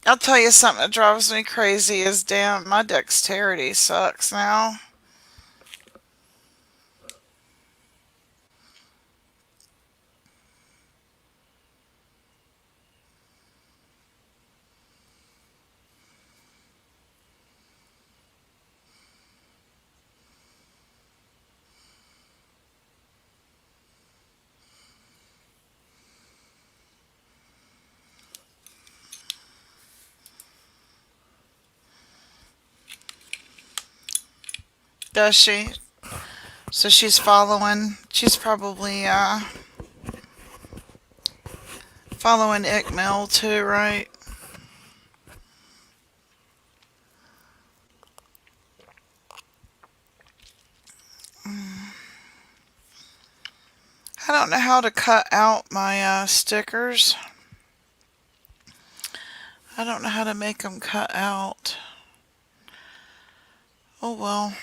I'll tell you something that drives me crazy is damn, my dexterity sucks now. Does she? So she's following. She's probably following Ickmill too, right? I don't know how to cut out my stickers. I don't know how to make them cut out. Oh well.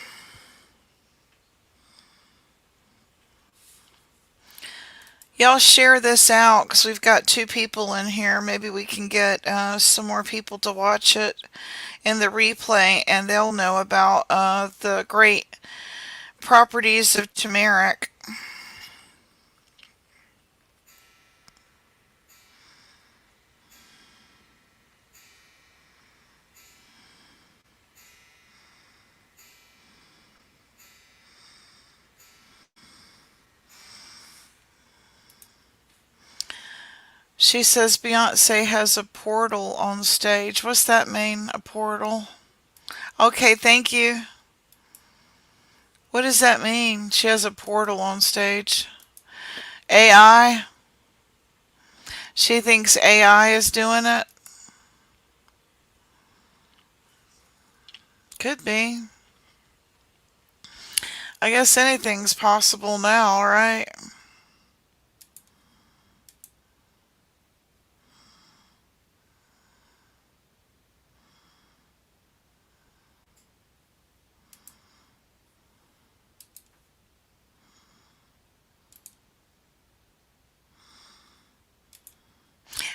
Y'all share this out because we've got 2 people in here. Maybe we can get some more people to watch it in the replay and they'll know about the great properties of turmeric. She says Beyonce has a portal on stage. What's that mean, a portal? Okay, thank you. What does that mean? She has a portal on stage. AI? She thinks AI is doing it? Could be. I guess anything's possible now, right?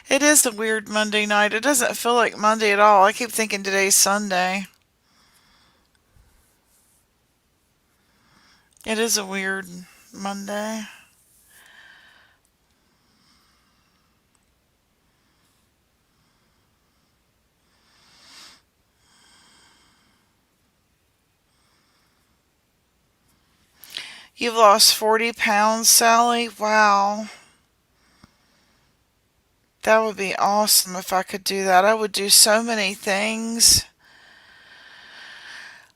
It is a weird Monday night. It doesn't feel like Monday at all. I keep thinking today's Sunday. It is a weird Monday. You've lost 40 pounds, Sally? Wow. That would be awesome if I could do that. I would do so many things.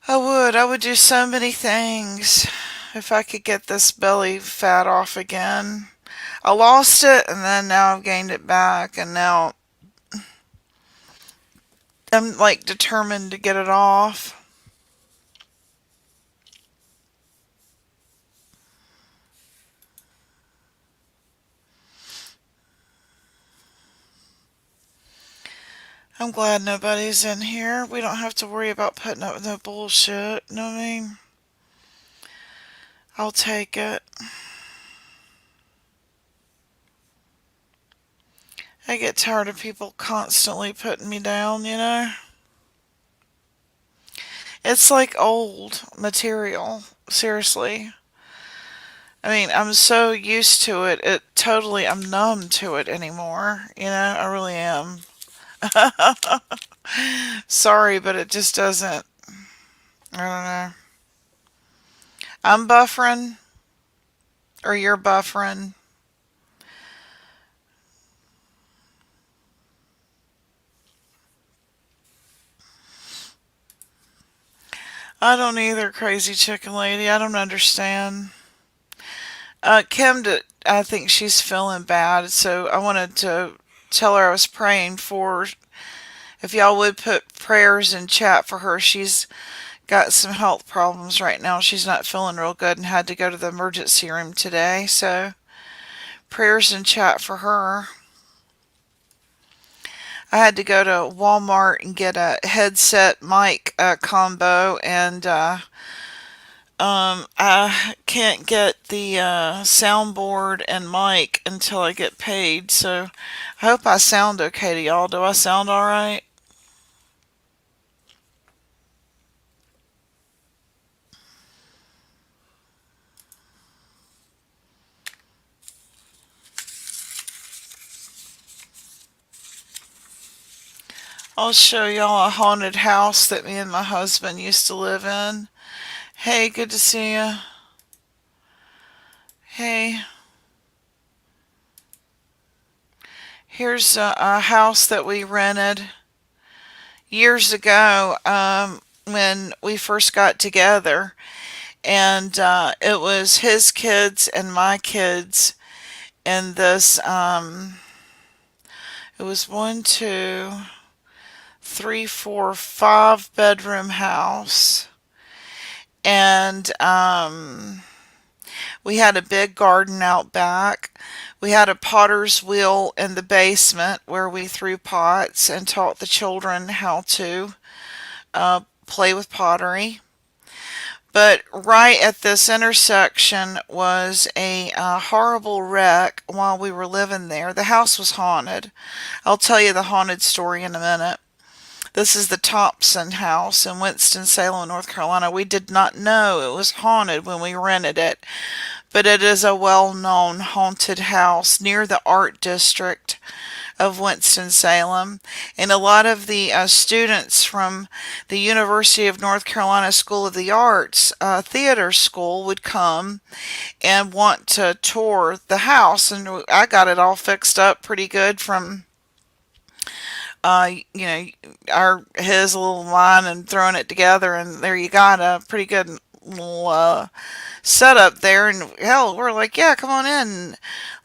I would. I would do so many things if I could get this belly fat off again. I lost it and then now I've gained it back and now I'm like determined to get it off. I'm glad nobody's in here. We don't have to worry about putting up with no bullshit. You know what I mean? I'll take it. I get tired of people constantly putting me down, you know? It's like old material. Seriously. I mean, I'm so used to it. I'm numb to it anymore. You know, I really am. Sorry, but it just doesn't. I don't know. I'm buffering, or you're buffering. I don't either, crazy chicken lady. I don't understand. I think she's feeling bad, so I wanted to tell her I was praying for her. If y'all would put prayers in chat for her, she's got some health problems right now. She's not feeling real good and had to go to the emergency room today. So prayers in chat for her. I had to go to Walmart and get a headset mic combo, and I can't get the soundboard and mic until I get paid. So I hope I sound okay to y'all. Do I sound all right? I'll show y'all a haunted house that me and my husband used to live in. Hey, good to see you. Hey, here's a house that we rented years ago when we first got together. And it was his kids and my kids in this, it was 1, 2, 3, 4, 5 bedroom house. And we had a big garden out back. We had a potter's wheel in the basement where we threw pots and taught the children how to play with pottery. But right at this intersection was a horrible wreck while we were living there. The house was haunted. I'll tell you the haunted story in a minute. This is the Thompson house in Winston-Salem, North Carolina. We did not know it was haunted when we rented it, but it is a well-known haunted house near the art district of Winston-Salem. And a lot of the students from the University of North Carolina School of the Arts theater school would come and want to tour the house. And I got it all fixed up pretty good from you know, his little line and throwing it together, and there you got a pretty good little setup there. And hell, we're like, yeah, come on in.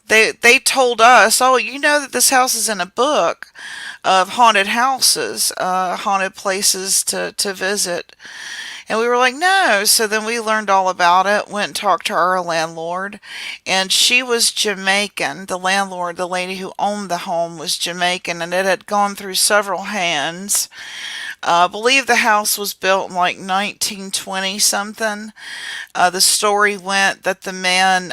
They told us, oh, you know that this house is in a book of haunted houses, haunted places to visit. And we were like, no. So then we learned all about it, went and talked to our landlord. And she was Jamaican. The landlord, the lady who owned the home, was Jamaican. And it had gone through several hands. I believe the house was built in like 1920 something. The story went that the man,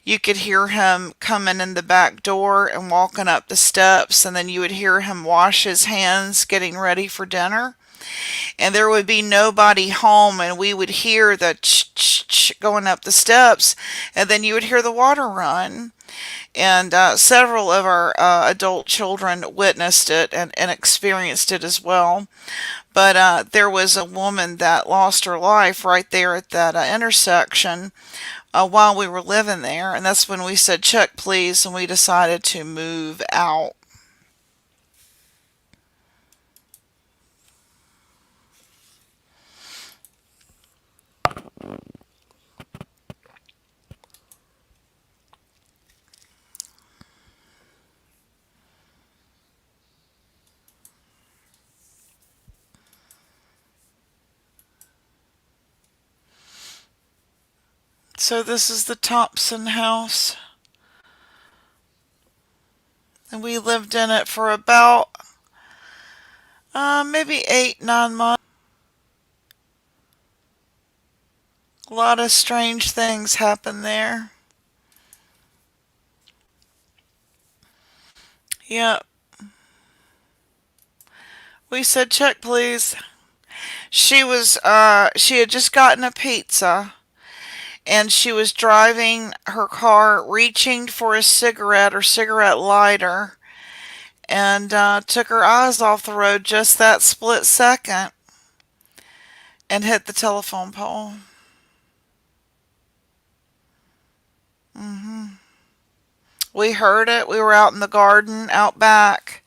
you could hear him coming in the back door and walking up the steps. And then you would hear him wash his hands getting ready for dinner. And there would be nobody home, and we would hear the ch-ch-ch going up the steps, and then you would hear the water run. And several of our adult children witnessed it and experienced it as well. But there was a woman that lost her life right there at that intersection while we were living there. And that's when we said, check, please. And we decided to move out. So this is the Thompson house. And we lived in it for about maybe 8, 9 months. A lot of strange things happened there. Yep. We said, check, please. She had just gotten a pizza and she was driving her car, reaching for a cigarette or cigarette lighter, and took her eyes off the road just that split second and hit the telephone pole. We heard it. We were out in the garden out back,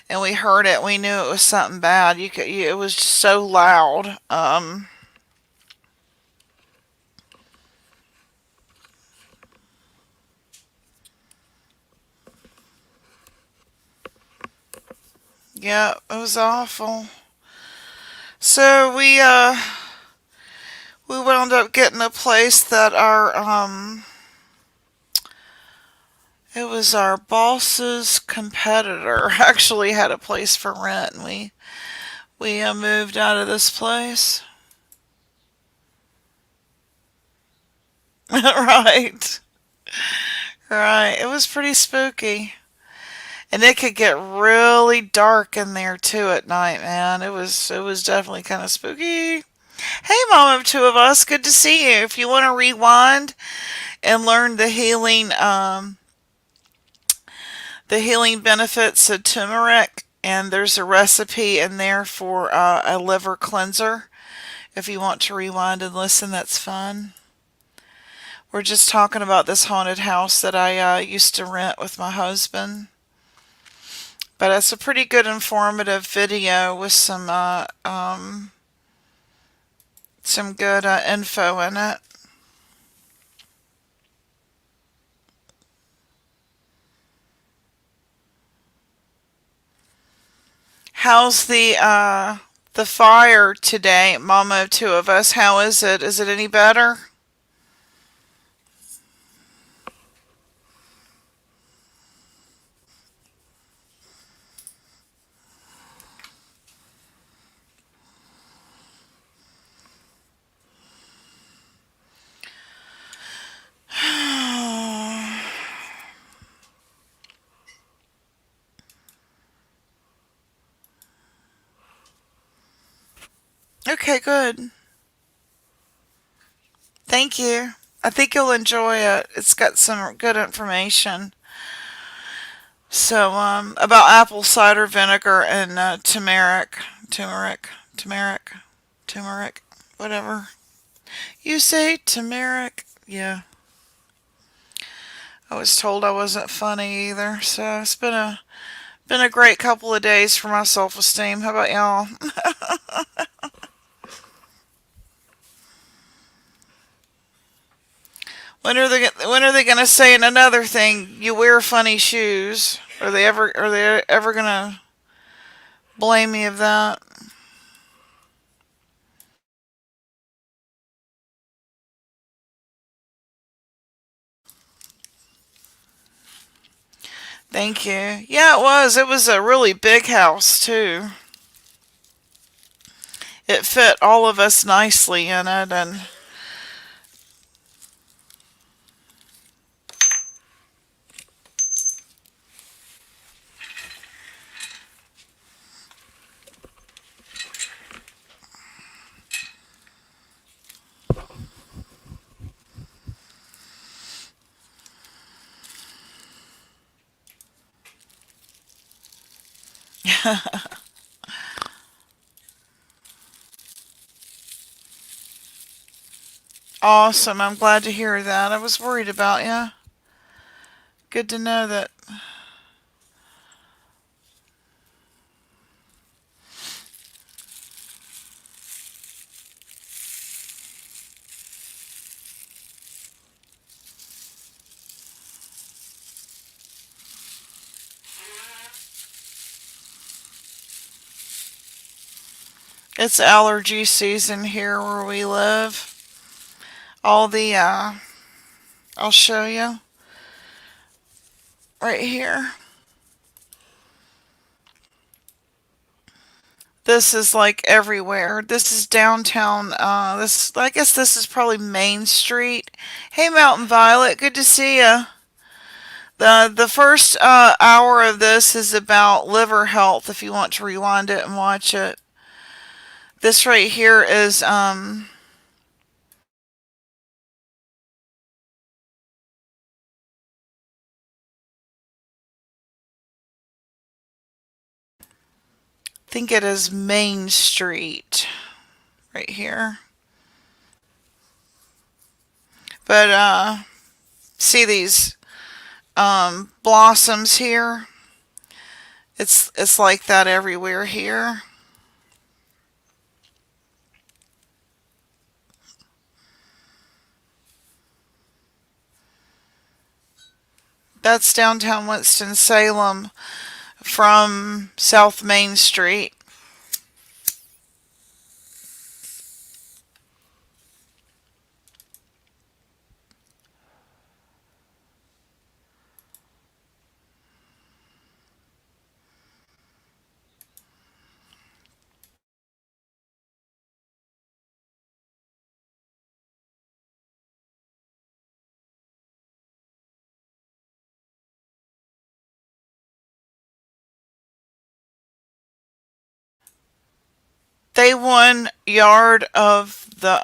and we heard it. We knew it was something bad. It was just so loud. Yeah, it was awful. So we wound up getting a place that it was our boss's competitor actually had a place for rent, and we moved out of this place. Right. Right. It was pretty spooky. And it could get really dark in there too at night, man. It was definitely kind of spooky. Hey, Mom of Two of Us, good to see you. If you want to rewind and learn the healing benefits of turmeric, and there's a recipe in there for a liver cleanser. If you want to rewind and listen, that's fun. We're just talking about this haunted house that I used to rent with my husband. But it's a pretty good informative video with some good info in it. How's the fire today, Mama of Two of Us? How is it? Is it any better? Okay, good. Thank you. I think you'll enjoy it. It's got some good information. So, about apple cider vinegar and turmeric, whatever. You say turmeric. Yeah. I was told I wasn't funny either, so it's been a great couple of days for my self-esteem. How about y'all? When are they gonna say another thing? You wear funny shoes. Are they ever gonna blame me of that? Thank you. Yeah, it was. It was a really big house too. It fit all of us nicely in it, and Awesome. I'm glad to hear that. I was worried about you. Good to know that. It's allergy season here where we live. All the, I'll show you right here. This is like everywhere. This is downtown. I guess this is probably Main Street. Hey, Mountain Violet, good to see you. The first hour of this is about liver health. If you want to rewind it and watch it, this right here is I think it is Main Street right here. But see these blossoms here? It's like that everywhere here. That's downtown Winston-Salem from South Main Street. They won Yard of the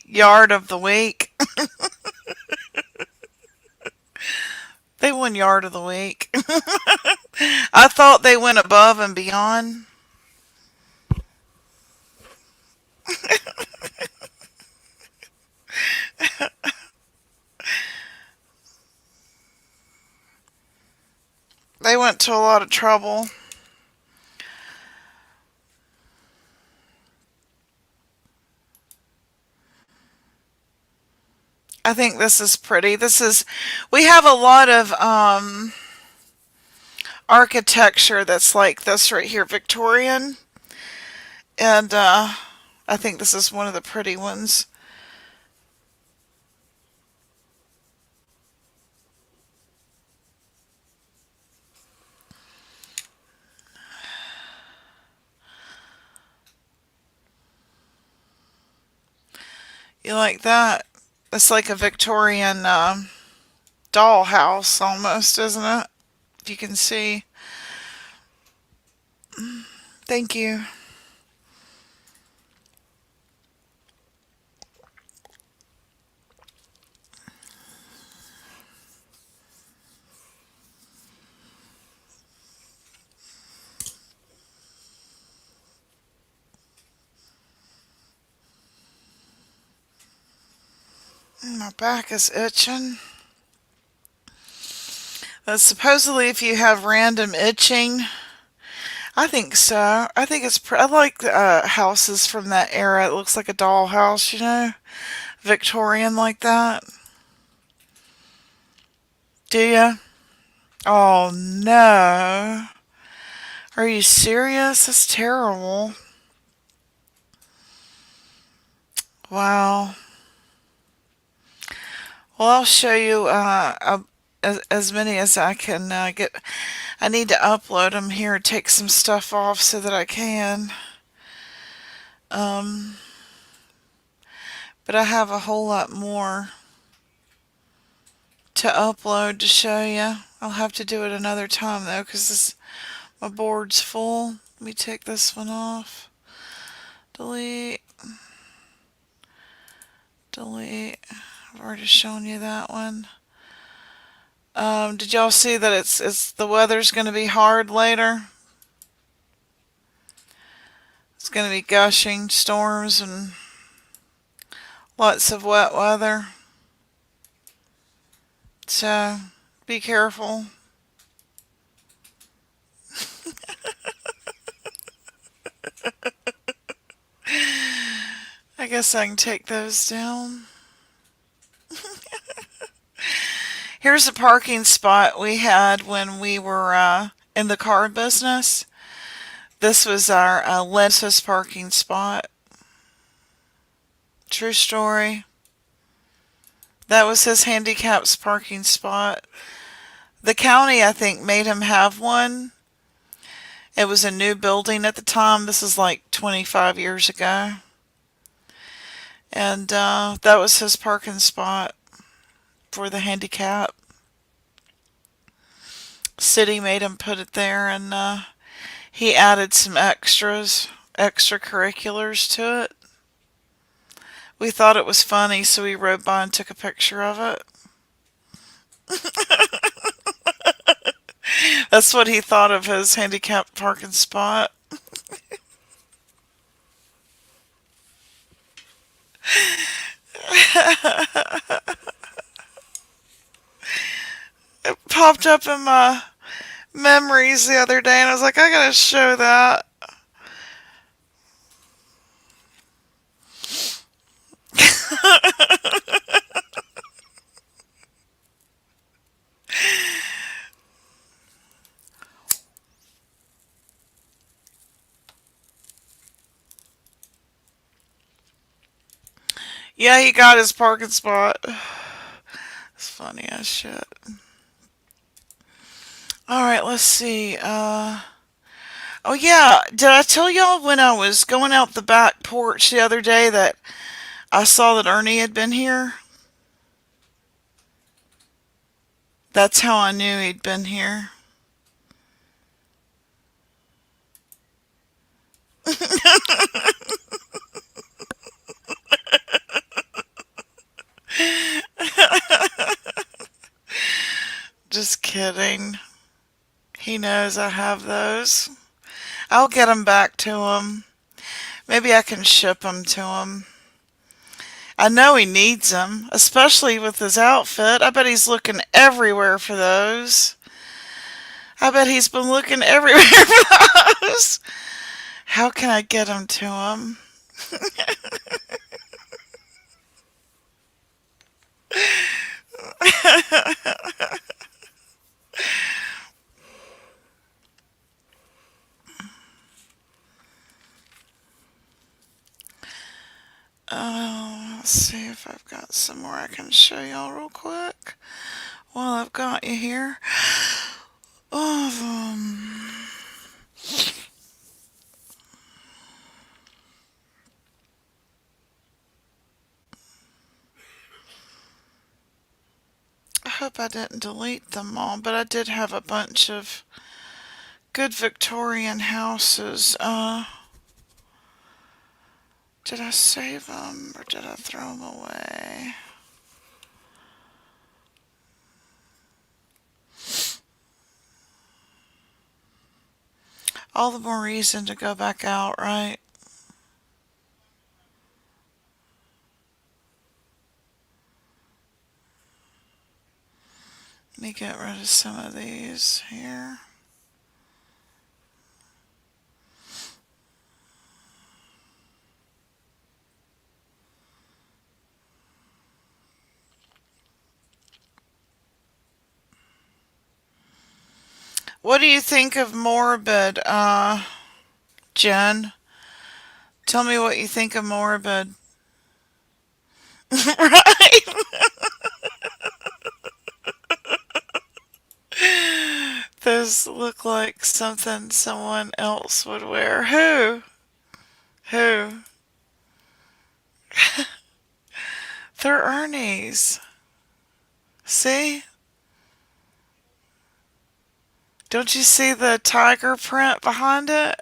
Yard of the Week. They won Yard of the Week. I thought they went above and beyond. They went to a lot of trouble. I think this is pretty. We have a lot of architecture that's like this right here, Victorian. And I think this is one of the pretty ones. You like that? It's like a Victorian dollhouse almost, isn't it? If you can see. Thank you. My back is itching. Supposedly, if you have random itching, I think so. I think I like houses from that era. It looks like a dollhouse, Victorian like that. Do you? Oh no. Are you serious? That's terrible. Wow. Well, I'll show you as many as I can get. I need to upload them here, take some stuff off so that I can. But I have a whole lot more to upload to show you. I'll have to do it another time though, because my board's full. Let me take this one off. Delete. Delete. I've already shown you that one. Did y'all see that it's the weather's going to be hard later? It's going to be gushing storms and lots of wet weather. So be careful. I guess I can take those down. Here's a parking spot we had when we were in the car business. This was our Lensis parking spot. True story. That was his handicap's parking spot. The county, I think, made him have one. It was a new building at the time. This is like 25 years ago. And that was his parking spot for the handicap. City made him put it there, and he added some extracurriculars to it. We thought it was funny, so we rode by and took a picture of it. That's what he thought of his handicapped parking spot. It popped up in my memories the other day, and I was like, I gotta show that. Yeah, he got his parking spot. It's funny as shit. Alright, let's see. Oh yeah, did I tell y'all when I was going out the back porch the other day that I saw that Ernie had been here? That's how I knew he'd been here. Just kidding. He knows I have those. I'll get them back to him. Maybe I can ship them to him. I know he needs them, especially with his outfit. I bet he's looking everywhere for those. I bet he's been looking everywhere for those. How can I get them to him? Let's see if I've got some more I can show y'all real quick while I've got you here. I hope I didn't delete them all, but I did have a bunch of good Victorian houses. Did I save them or did I throw them away? All the more reason to go back out, right? Let me get rid of some of these here. What do you think of Morbid, Jen? Tell me what you think of Morbid. Right? Those look like something someone else would wear. Who? Who? They're Ernie's. See? Don't you see the tiger print behind it?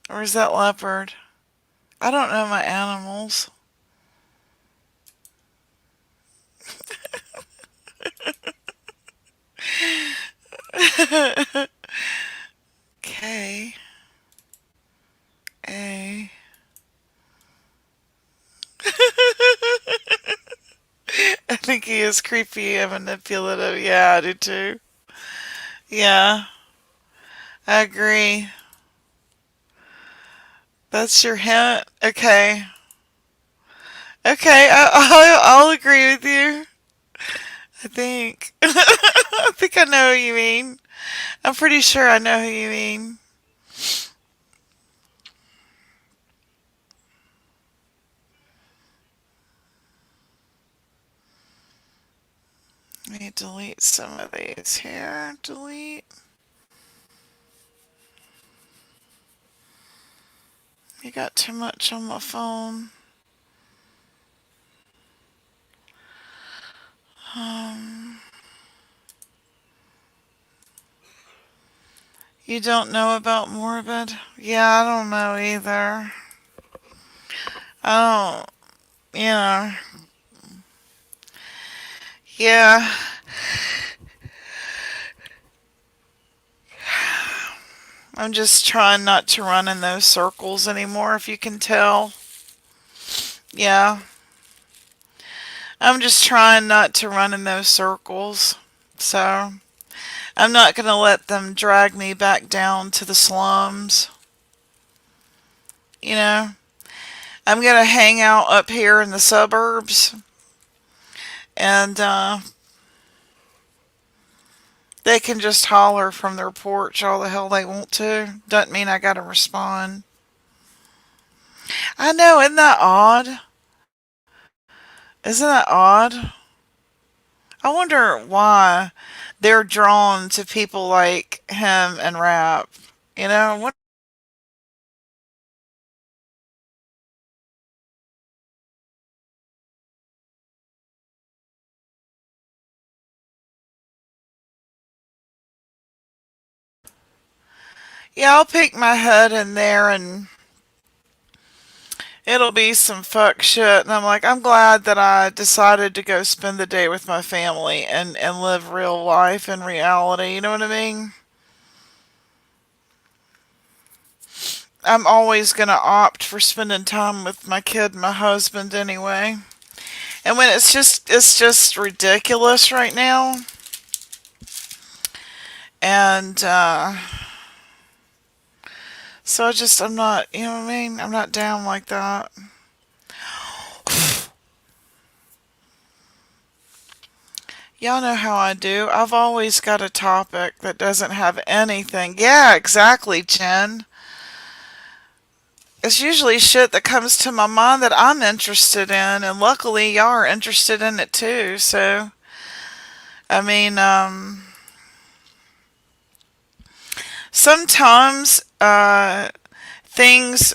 Or is that leopard? I don't know my animals. Okay. he is creepy and manipulative. Yeah, I do too. Yeah, I agree. That's your hint? Okay. Okay, I'll agree with you. I think. I think I know who you mean. I'm pretty sure I know who you mean. Let me delete some of these here. Delete. You got too much on my phone. Um, you don't know about morbid? Yeah, I don't know either. I don't, you know. Yeah, I'm just trying not to run in those circles anymore, if you can tell. Yeah, I'm just trying not to run in those circles. So, I'm not going to let them drag me back down to the slums. You know, I'm going to hang out up here in the suburbs and they can just holler from their porch all the hell they want to. Doesn't mean I got to respond. I know, isn't that odd? Isn't that odd? I wonder why they're drawn to people like him and rap. You know, what? Yeah, I'll peek my head in there and it'll be some fuck shit. And I'm like, I'm glad that I decided to go spend the day with my family and live real life and reality. You know what I mean? I'm always going to opt for spending time with my kid and my husband anyway. And when it's just ridiculous right now. And, so I'm not, you know what I mean? I'm not down like that. Y'all know how I do. I've always got a topic that doesn't have anything. Yeah, exactly, Jen. It's usually shit that comes to my mind that I'm interested in, and luckily y'all are interested in it too. So, I mean, sometimes things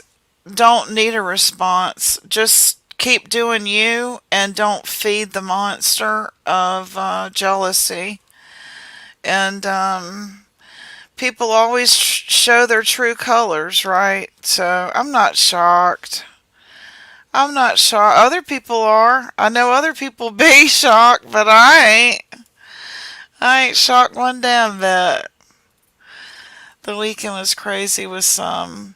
don't need a response. Just keep doing you and don't feed the monster of jealousy. And people always show their true colors, right? So I'm not shocked. I'm not shocked. Other people are. I know other people be shocked, but I ain't. I ain't shocked one damn bit. The weekend was crazy with some.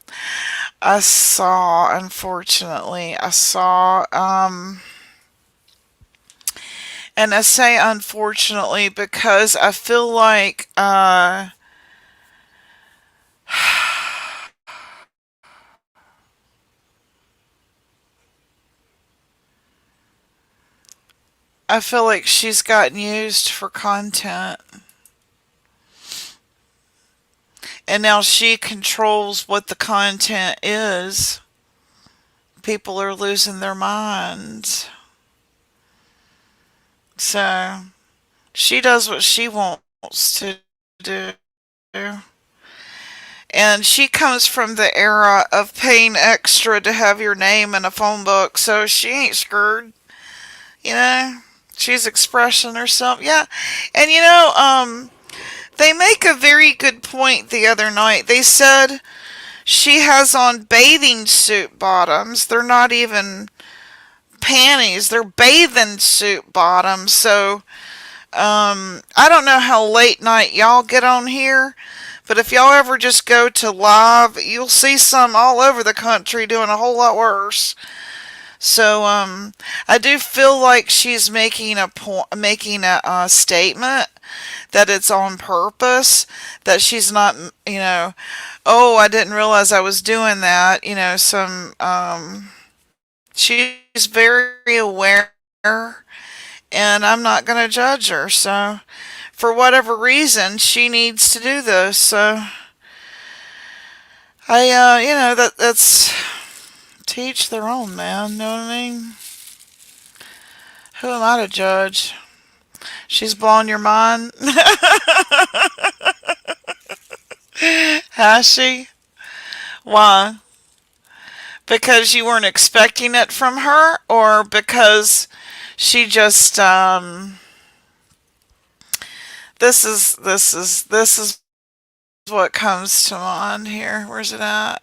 Unfortunately, and I say unfortunately because I feel like, I feel like she's gotten used for content. And now she controls what the content is. People are losing their minds. So she does what she wants to do. And she comes from the era of paying extra to have your name in a phone book, so she ain't screwed. You know? She's expressing herself. Yeah. And they make a very good point the other night. They said she has on bathing suit bottoms. They're not even panties. They're bathing suit bottoms. So, I don't know how late night y'all get on here, but if y'all ever just go to live, you'll see some all over the country doing a whole lot worse. So I do feel like she's making a making a statement that it's on purpose, that she's not, oh, I didn't realize I was doing that. She's very aware, and I'm not going to judge her. So, for whatever reason, she needs to do this. So, that's to each their own, man. Know what I mean? Who am I to judge? She's blowing your mind. Has she? Why? Because you weren't expecting it from her, or because she just this is what comes to mind here. Where's it at?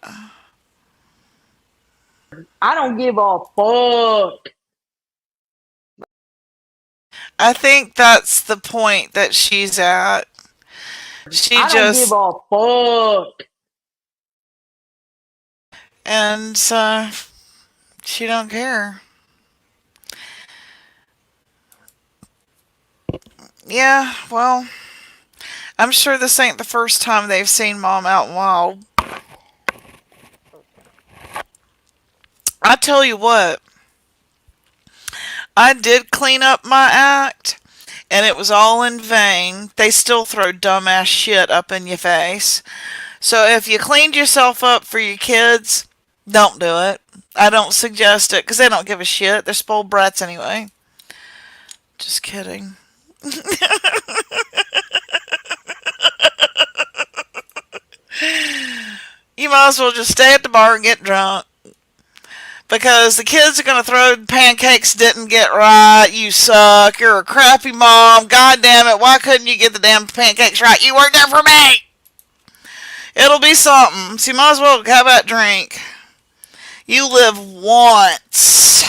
I don't give a fuck. I think that's the point that she's at. She I don't give just a fuck. and she don't care. Yeah, well, I'm sure this ain't the first time they've seen Mom out and wild. I tell you what, I did clean up my act, and it was all in vain. They still throw dumbass shit up in your face. So if you cleaned yourself up for your kids, don't do it. I don't suggest it, because they don't give a shit. They're spoiled brats anyway. Just kidding. You might as well just stay at the bar and get drunk. Because the kids are going to throw pancakes didn't get right. You suck. You're a crappy mom. God damn it. Why couldn't you get the damn pancakes right? You weren't there for me. It'll be something. So you might as well have that drink. You live once.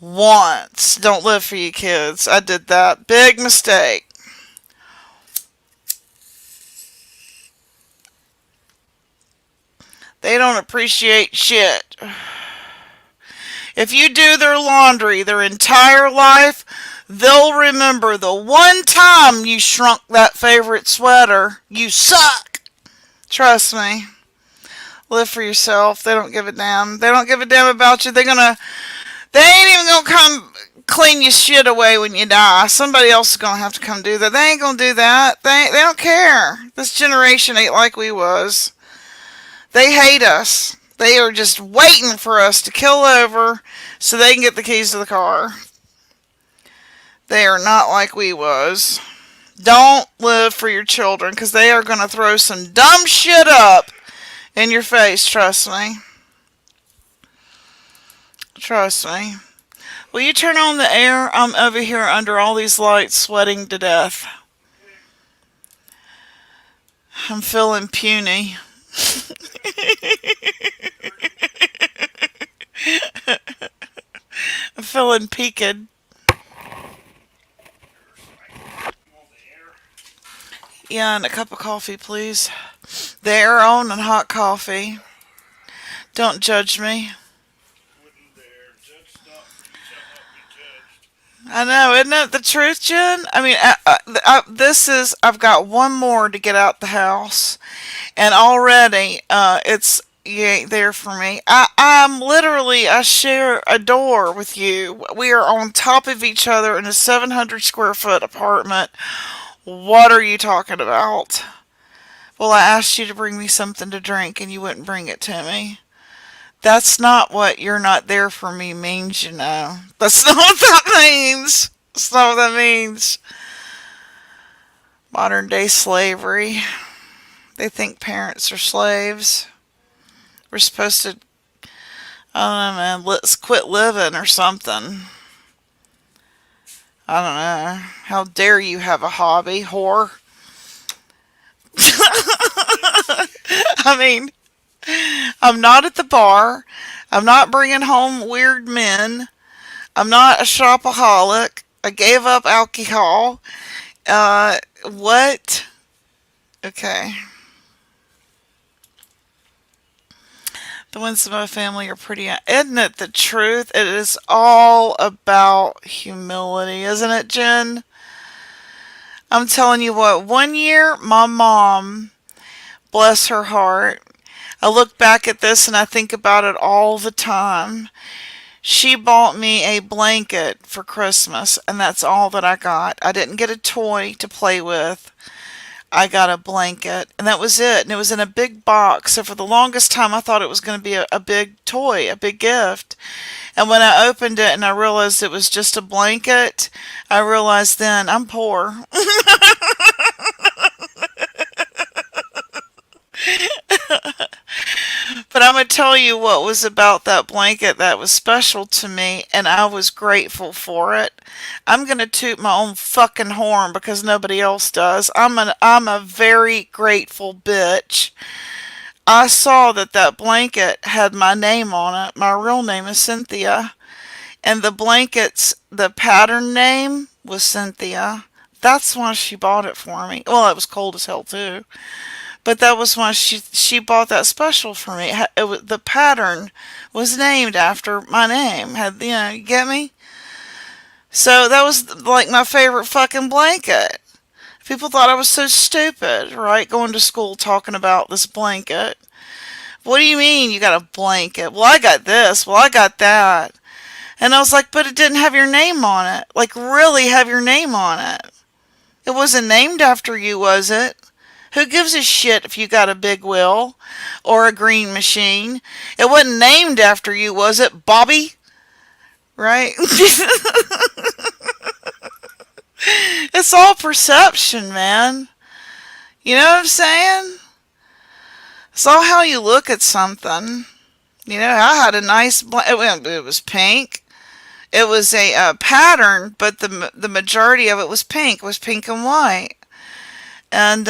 Once. Don't live for your kids. I did that. Big mistake. They don't appreciate shit. If you do their laundry their entire life, they'll remember the one time you shrunk that favorite sweater. You suck. Trust me. Live for yourself. They don't give a damn. They don't give a damn about you. They ain't even gonna come clean your shit away when you die. Somebody else is gonna have to come do that. They ain't gonna do that. They don't care. This generation ain't like we was. They hate us. They are just waiting for us to kill over so they can get the keys to the car. They are not like we was. Don't live for your children, because they are going to throw some dumb shit up in your face, trust me. Trust me. Will you turn on the air? I'm over here under all these lights sweating to death. I'm feeling puny. I'm feeling peaked. Yeah, and a cup of coffee, please. The air on and hot coffee. Don't judge me. I know, isn't it the truth, Jen? I mean, I've got one more to get out the house, and already, you ain't there for me. I share a door with you. We are on top of each other in a 700 square foot apartment. What are you talking about? Well, I asked you to bring me something to drink, and you wouldn't bring it to me. That's not what "you're not there for me" means, you know. That's not what that means. That's not what that means. Modern day slavery. They think parents are slaves. We're supposed to, I don't know, man, let's quit living or something. I don't know. How dare you have a hobby, whore? I mean, I'm not at the bar. I'm not bringing home weird men. I'm not a shopaholic. I gave up alcohol. What? Okay. The ones in my family are pretty. Isn't it the truth? It is all about humility, isn't it, Jen? I'm telling you what, one year, my mom, bless her heart, I look back at this and I think about it all the time. She bought me a blanket for Christmas, and that's all that I got. I didn't get a toy to play with. I got a blanket, and that was it. And it was in a big box. So for the longest time, I thought it was going to be a big toy, a big gift. And when I opened it and I realized it was just a blanket, I realized then I'm poor. But I'm going to tell you what was about that blanket that was special to me, and I was grateful for it. I'm going to toot my own fucking horn because nobody else does. I'm a very grateful bitch. I saw that that blanket had my name on it. My real name is Cynthia. And the blanket's, the pattern name was Cynthia. That's why she bought it for me. Well, it was cold as hell too. But that was why she bought that special for me. The pattern was named after my name. You get me? So that was like my favorite fucking blanket. People thought I was so stupid, right? Going to school talking about this blanket. What do you mean you got a blanket? Well, I got this. Well, I got that. And I was like, but it didn't have your name on it. Like, really have your name on it. It wasn't named after you, was it? Who gives a shit if you got a big wheel or a green machine? It wasn't named after you, was it, Bobby? Right? It's all perception, man. You know what I'm saying? It's all how you look at something. You know, I had a nice, it was pink. It was a pattern, but the majority of it was pink. It was pink and white. And,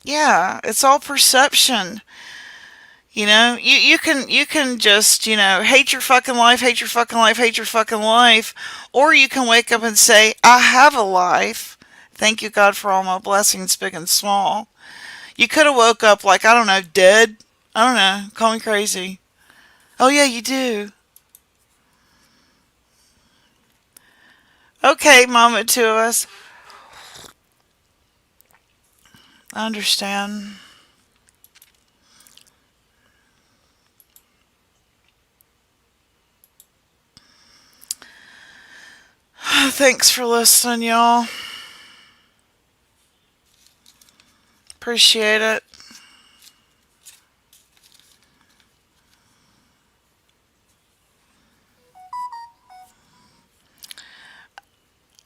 yeah, it's all perception. You know, you can just, hate your fucking life, hate your fucking life, hate your fucking life. Or you can wake up and say, I have a life. Thank you, God, for all my blessings, big and small. You could have woke up like, I don't know, dead. I don't know. Call me crazy. Oh, yeah, you do. Okay, Mama, two of us. I understand. Thanks for listening, y'all. Appreciate it.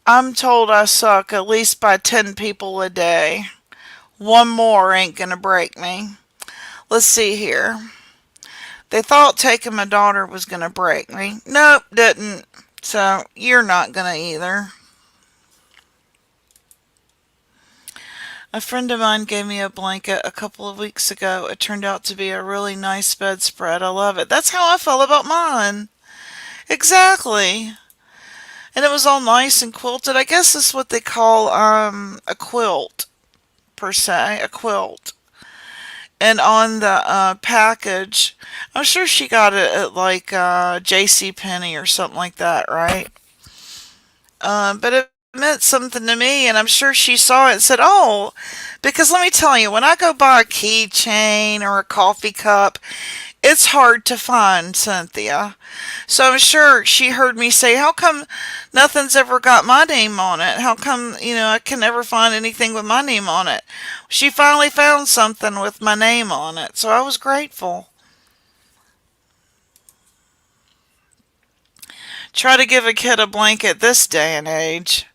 I'm told I suck at least by 10 people a day. One more ain't gonna break me. Let's see here. They thought taking my daughter was gonna break me. Nope, didn't. So you're not gonna either. A friend of mine gave me a blanket a couple of weeks ago. It turned out to be a really nice bedspread. I love it. That's how I felt about mine. Exactly. And it was all nice and quilted. I guess that's what they call a quilt, per se, a quilt. And on the package, I'm sure she got it at like J.C. Penney or something like that, right? But it meant something to me, and I'm sure she saw it and said, oh, because let me tell you, when I go buy a keychain or a coffee cup, it's hard to find, Cynthia. So I'm sure she heard me say, how come nothing's ever got my name on it? How come, I can never find anything with my name on it? She finally found something with my name on it, so I was grateful. Try to give a kid a blanket this day and age.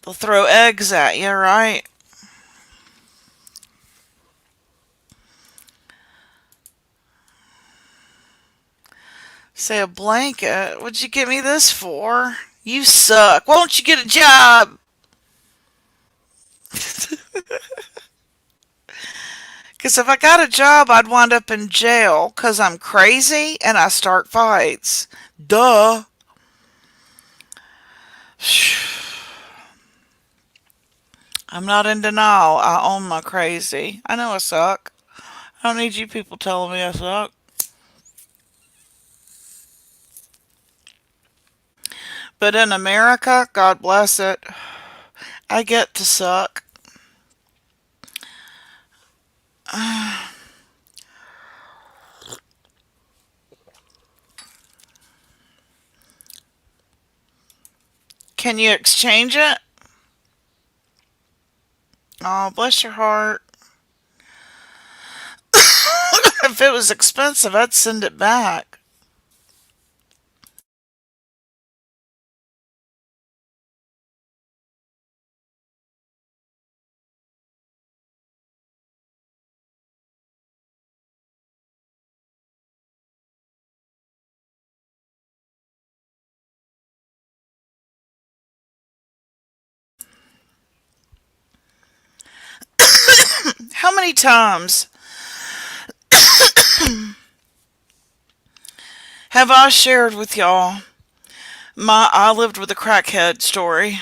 They'll throw eggs at you, right? Say a blanket? What'd you get me this for? You suck. Why don't you get a job? Because if I got a job, I'd wind up in jail because I'm crazy and I start fights. Duh. I'm not in denial. I own my crazy. I know I suck. I don't need you people telling me I suck. But in America, God bless it, I get to suck. Can you exchange it? Oh, bless your heart. If it was expensive, I'd send it back. How many times have I shared with y'all my I lived with a crackhead story?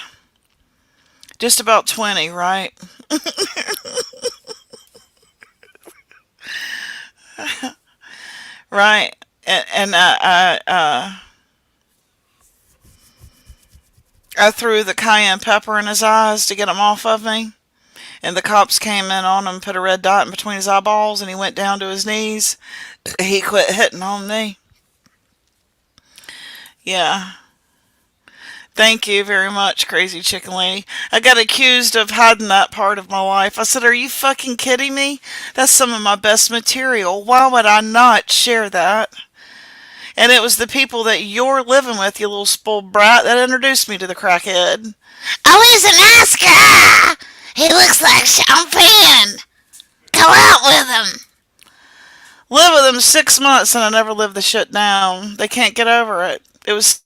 Just about 20, right? Right. And I threw the cayenne pepper in his eyes to get him off of me. And the cops came in on him, put a red dot in between his eyeballs, and he went down to his knees. He quit hitting on me. Yeah. Thank you very much, crazy chicken lady. I got accused of hiding that part of my life. I said, are you fucking kidding me? That's some of my best material. Why would I not share that? And it was the people that you're living with, you little spoiled brat, that introduced me to the crackhead. Oh, he's a nice guy. He looks like champagne. Go out with him. Live with him 6 months and I never lived the shit down. They can't get over it. It was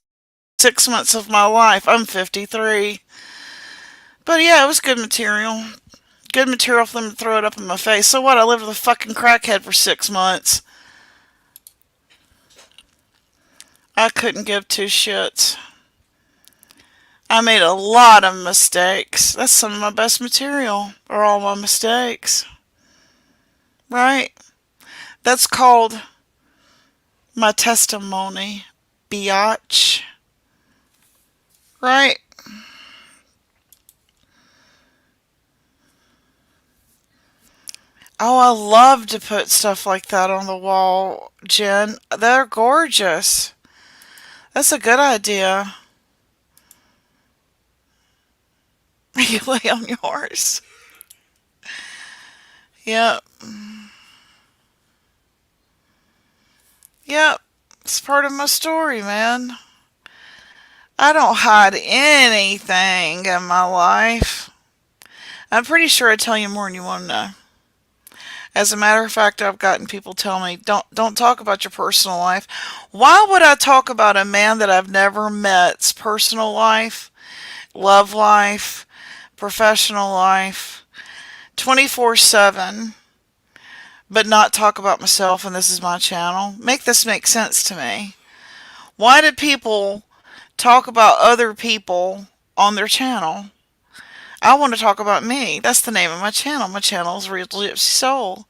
6 months of my life. I'm 53. But yeah, it was good material. Good material for them to throw it up in my face. So what? I lived with a fucking crackhead for 6 months. I couldn't give two shits. I made a lot of mistakes. That's some of my best material, or all my mistakes. Right? That's called my testimony, biatch. Right? Oh, I love to put stuff like that on the wall, Jen. They're gorgeous. That's a good idea. You lay on yours. Yep. Yep. It's part of my story, man. I don't hide anything in my life. I'm pretty sure I tell you more than you want to know. As a matter of fact, I've gotten people tell me, don't talk about your personal life. Why would I talk about a man that I've never met's personal life, love life, professional life, 24/7, but not talk about myself and this is my channel? Make this make sense to me. Why do people talk about other people on their channel? I want to talk about me. That's the name of my channel. My channel is Real Gypsy Soul.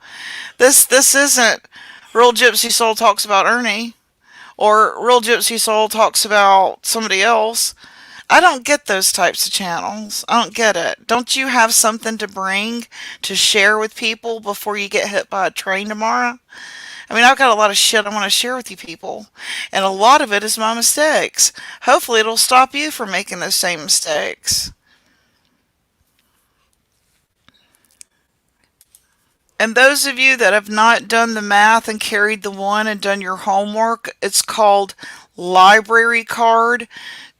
This isn't Real Gypsy Soul talks about Ernie or Real Gypsy Soul talks about somebody else. I don't get those types of channels. I don't get it. Don't you have something to bring to share with people before you get hit by a train tomorrow? I mean, I've got a lot of shit I want to share with you people, and a lot of it is my mistakes. Hopefully it'll stop you from making those same mistakes. And those of you that have not done the math and carried the one and done your homework, it's called library card.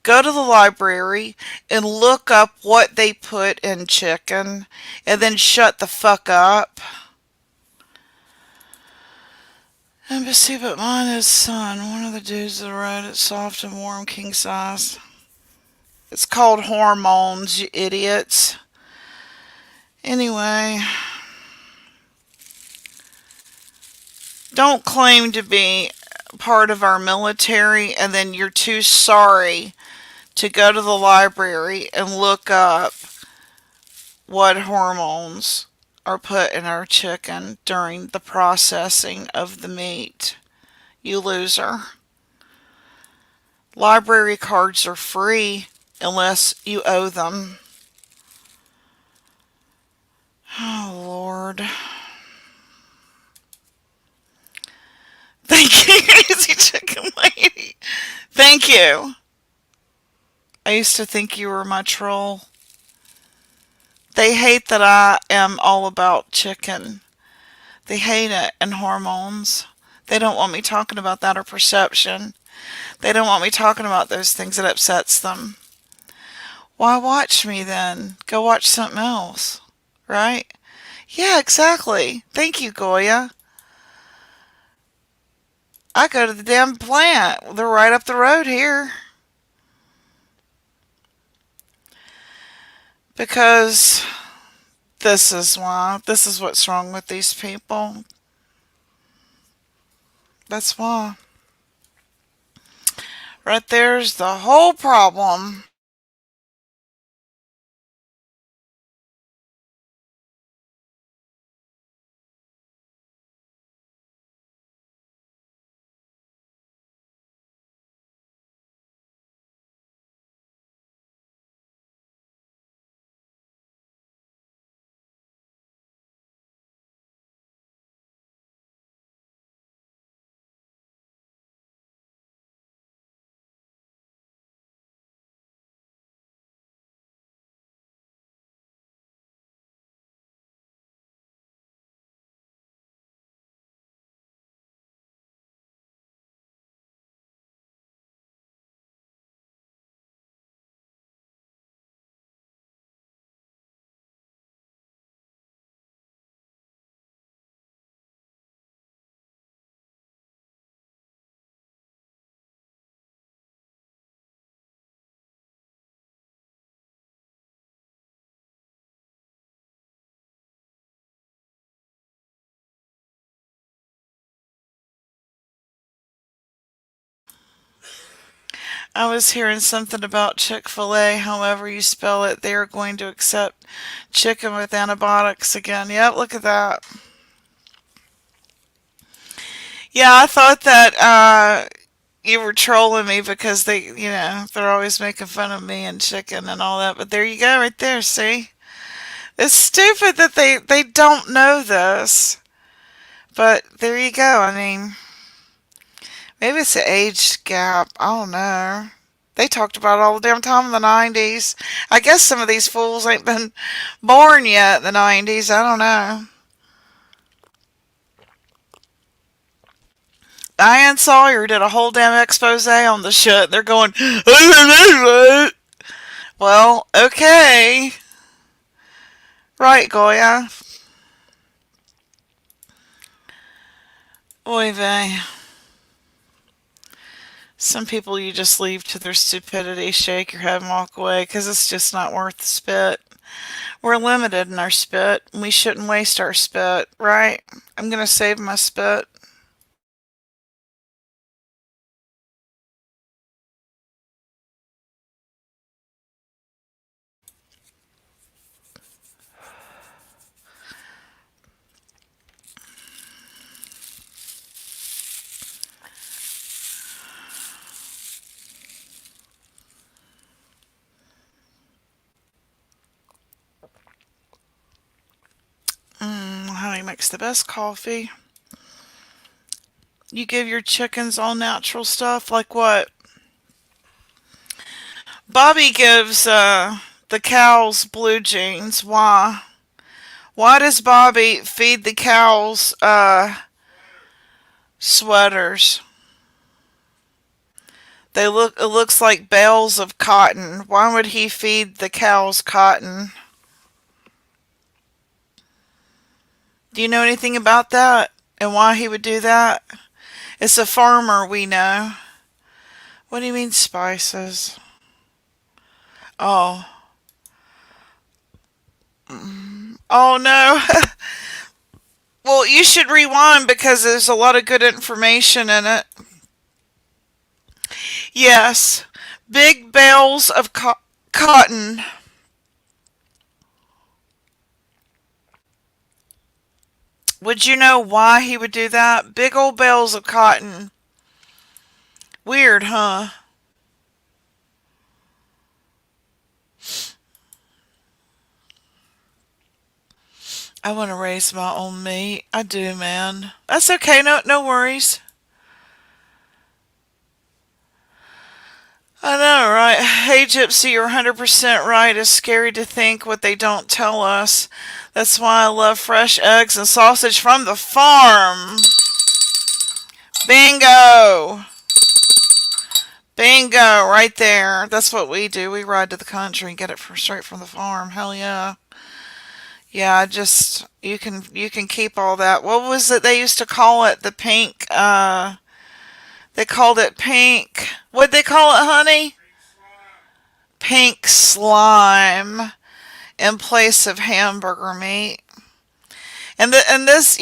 Go to the library and look up what they put in chicken and then shut the fuck up. Embassy, but mine is son. One of the dudes that wrote it, soft and warm, king size. It's called hormones, you idiots. Anyway, don't claim to be part of our military and then you're too sorry to go to the library and look up what hormones are put in our chicken during the processing of the meat. You loser. Library cards are free unless you owe them. Oh, Lord. Thank you, Crazy Chicken Lady. Thank you. I used to think you were my troll. They hate that I am all about chicken. They hate it and hormones. They don't want me talking about that or perception. They don't want me talking about those things that upsets them. Why watch me then? Go watch something else. Right? Yeah, exactly. Thank you, Goya. I go to the damn plant. They're right up the road here. Because this is why. This is what's wrong with these people. That's why. Right there's the whole problem. I was hearing something about Chick-fil-A, however you spell it, they are going to accept chicken with antibiotics again. Yep, look at that. Yeah, I thought that you were trolling me because they're always making fun of me and chicken and all that. But there you go, right there. See, it's stupid that they don't know this. But there you go. I mean, maybe it's an age gap. I don't know. They talked about it all the damn time in the 90s. I guess some of these fools ain't been born yet in the 90s. I don't know. Diane Sawyer did a whole damn expose on the shit. They're going, well, okay. Right, Goya. Oy vey. Some people you just leave to their stupidity, shake your head and walk away because it's just not worth the spit. We're limited in our spit. We shouldn't waste our spit, right? I'm going to save my spit. Honey makes the best coffee. You give your chickens all natural stuff, like what? Bobby gives the cows blue jeans. Why? Why does Bobby feed the cows sweaters? It looks like bales of cotton. Why would he feed the cows cotton? Do you know anything about that? And why he would do that? It's a farmer, we know. What do you mean spices? Oh. Oh no. Well, you should rewind because there's a lot of good information in it. Yes. Big bales of cotton. Would you know why he would do that? Big old bales of cotton. Weird, huh? I want to raise my own meat. I do, man. That's okay. No worries. I know, right? Hey, Gypsy, you're 100% right. It's scary to think what they don't tell us. That's why I love fresh eggs and sausage from the farm. Bingo! Bingo! Right there. That's what we do. We ride to the country and get it straight from the farm. Hell yeah. Yeah, you can keep all that. What was it they used to call it? The pink, they called it pink. What'd they call it, honey? Pink slime in place of hamburger meat. And this,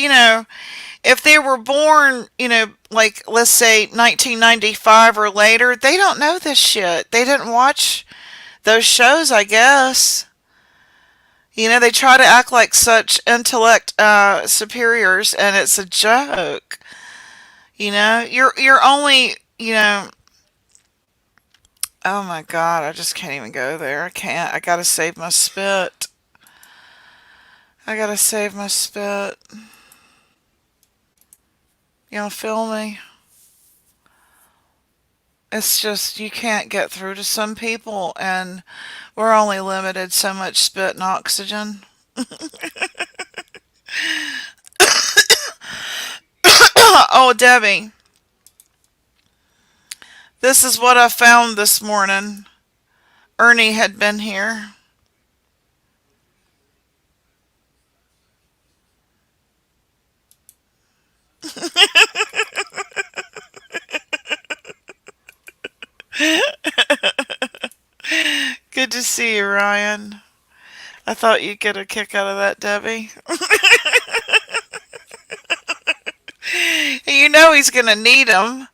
if they were born, like let's say 1995 or later, they don't know this shit. They didn't watch those shows, I guess. They try to act like such intellect superiors, and it's a joke. You're only, oh my God, I just can't even go there. I can't. I gotta save my spit. I gotta save my spit. You feel me? It's just, you can't get through to some people, and we're only limited so much spit and oxygen. Oh, Debbie, this is what I found this morning. Ernie had been here. Good to see you, Ryan. I thought you'd get a kick out of that, Debbie. He's going to need them.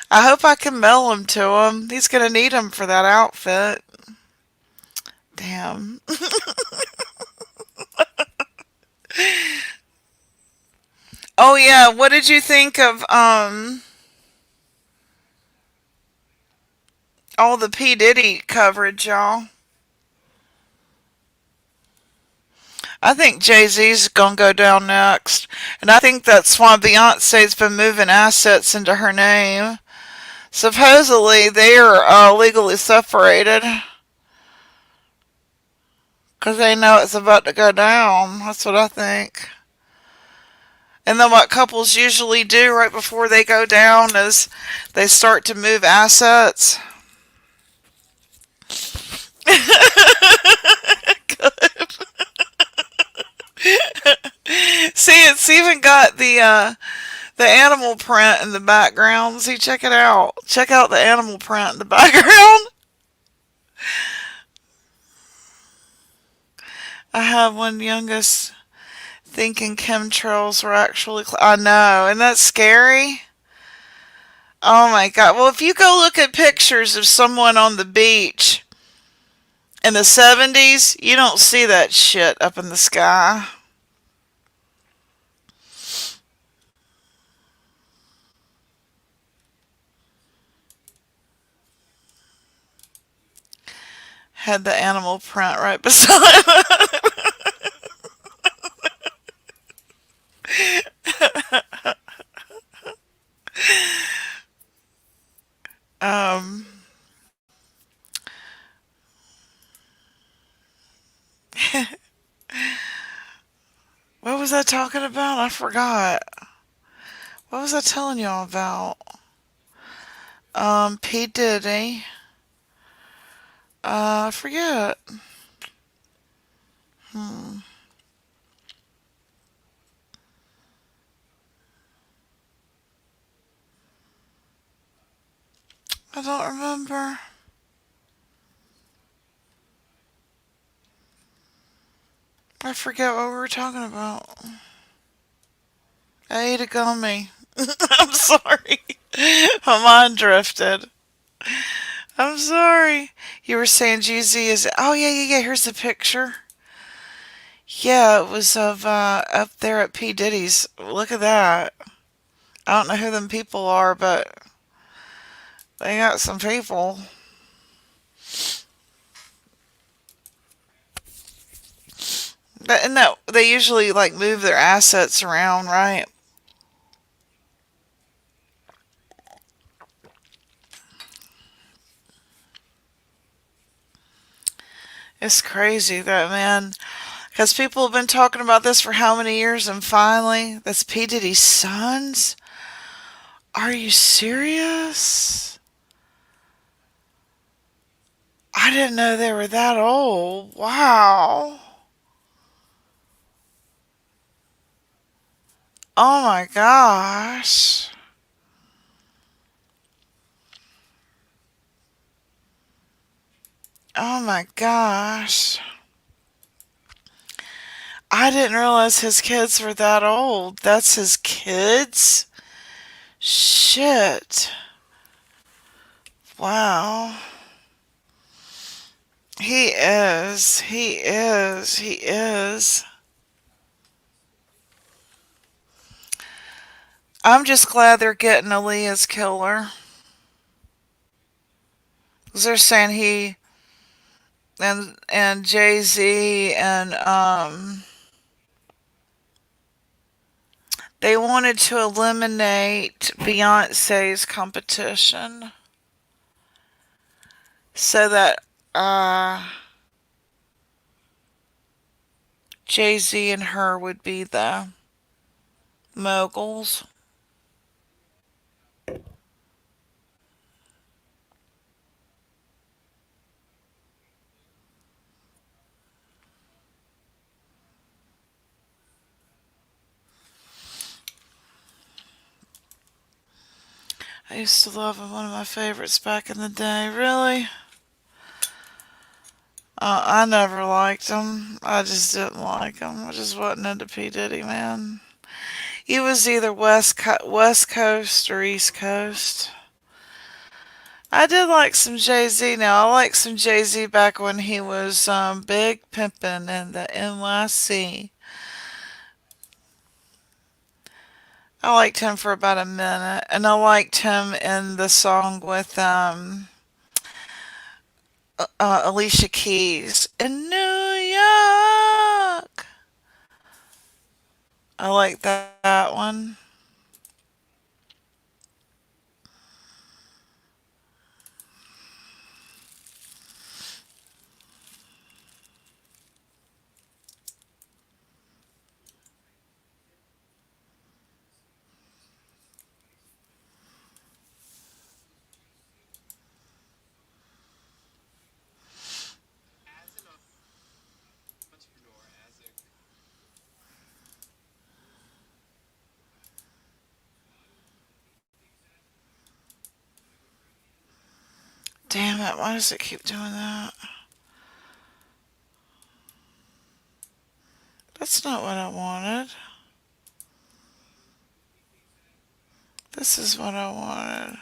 I hope I can mail them to him. He's going to need them for that outfit. Damn. Oh yeah, what did you think of all the P. Diddy coverage, y'all? I think Jay-Z's gonna go down next. And I think that's why Beyonce's been moving assets into her name. Supposedly they are legally separated. Because they know it's about to go down. That's what I think. And then what couples usually do right before they go down is they start to move assets. See, it's even got the animal print in the background. See, check it out. Check out the animal print in the background. I have one youngest thinking chemtrails were actually. I know, and that's scary. Oh my God. Well, if you go look at pictures of someone on the beach in the 70s, you don't see that shit up in the sky. Had the animal print right beside it. um, what was I talking about? I forgot. What was I telling y'all about? P. Diddy. I forget. I don't remember. I forget what we were talking about. I ate a gummy. I'm sorry. My mind drifted. I'm sorry. You were saying GZ is. Oh, yeah. Here's the picture. Yeah, it was of up there at P. Diddy's. Look at that. I don't know who them people are, but they got some people. And that they usually like move their assets around, right? It's crazy that man, because people have been talking about this for how many years, and finally, that's P Diddy's sons. Are you serious? I didn't know they were that old. Wow. Oh my gosh. Oh my gosh. I didn't realize his kids were that old. That's his kids? Shit. Wow. He is. He is. He is. I'm just glad they're getting Aaliyah's killer. 'Cause they're saying he and Jay Z and they wanted to eliminate Beyonce's competition so that Jay Z and her would be the moguls. I used to love him, one of my favorites back in the day. Really? I never liked him. I just didn't like him. I just wasn't into P. Diddy, man. He was either West Coast or East Coast. I did like some Jay Z now. I like some Jay Z back when he was big pimpin' in the NYC. I liked him for about a minute, and I liked him in the song with Alicia Keys in New York. I like that one. Damn it, why does it keep doing that? That's not what I wanted. This is what I wanted.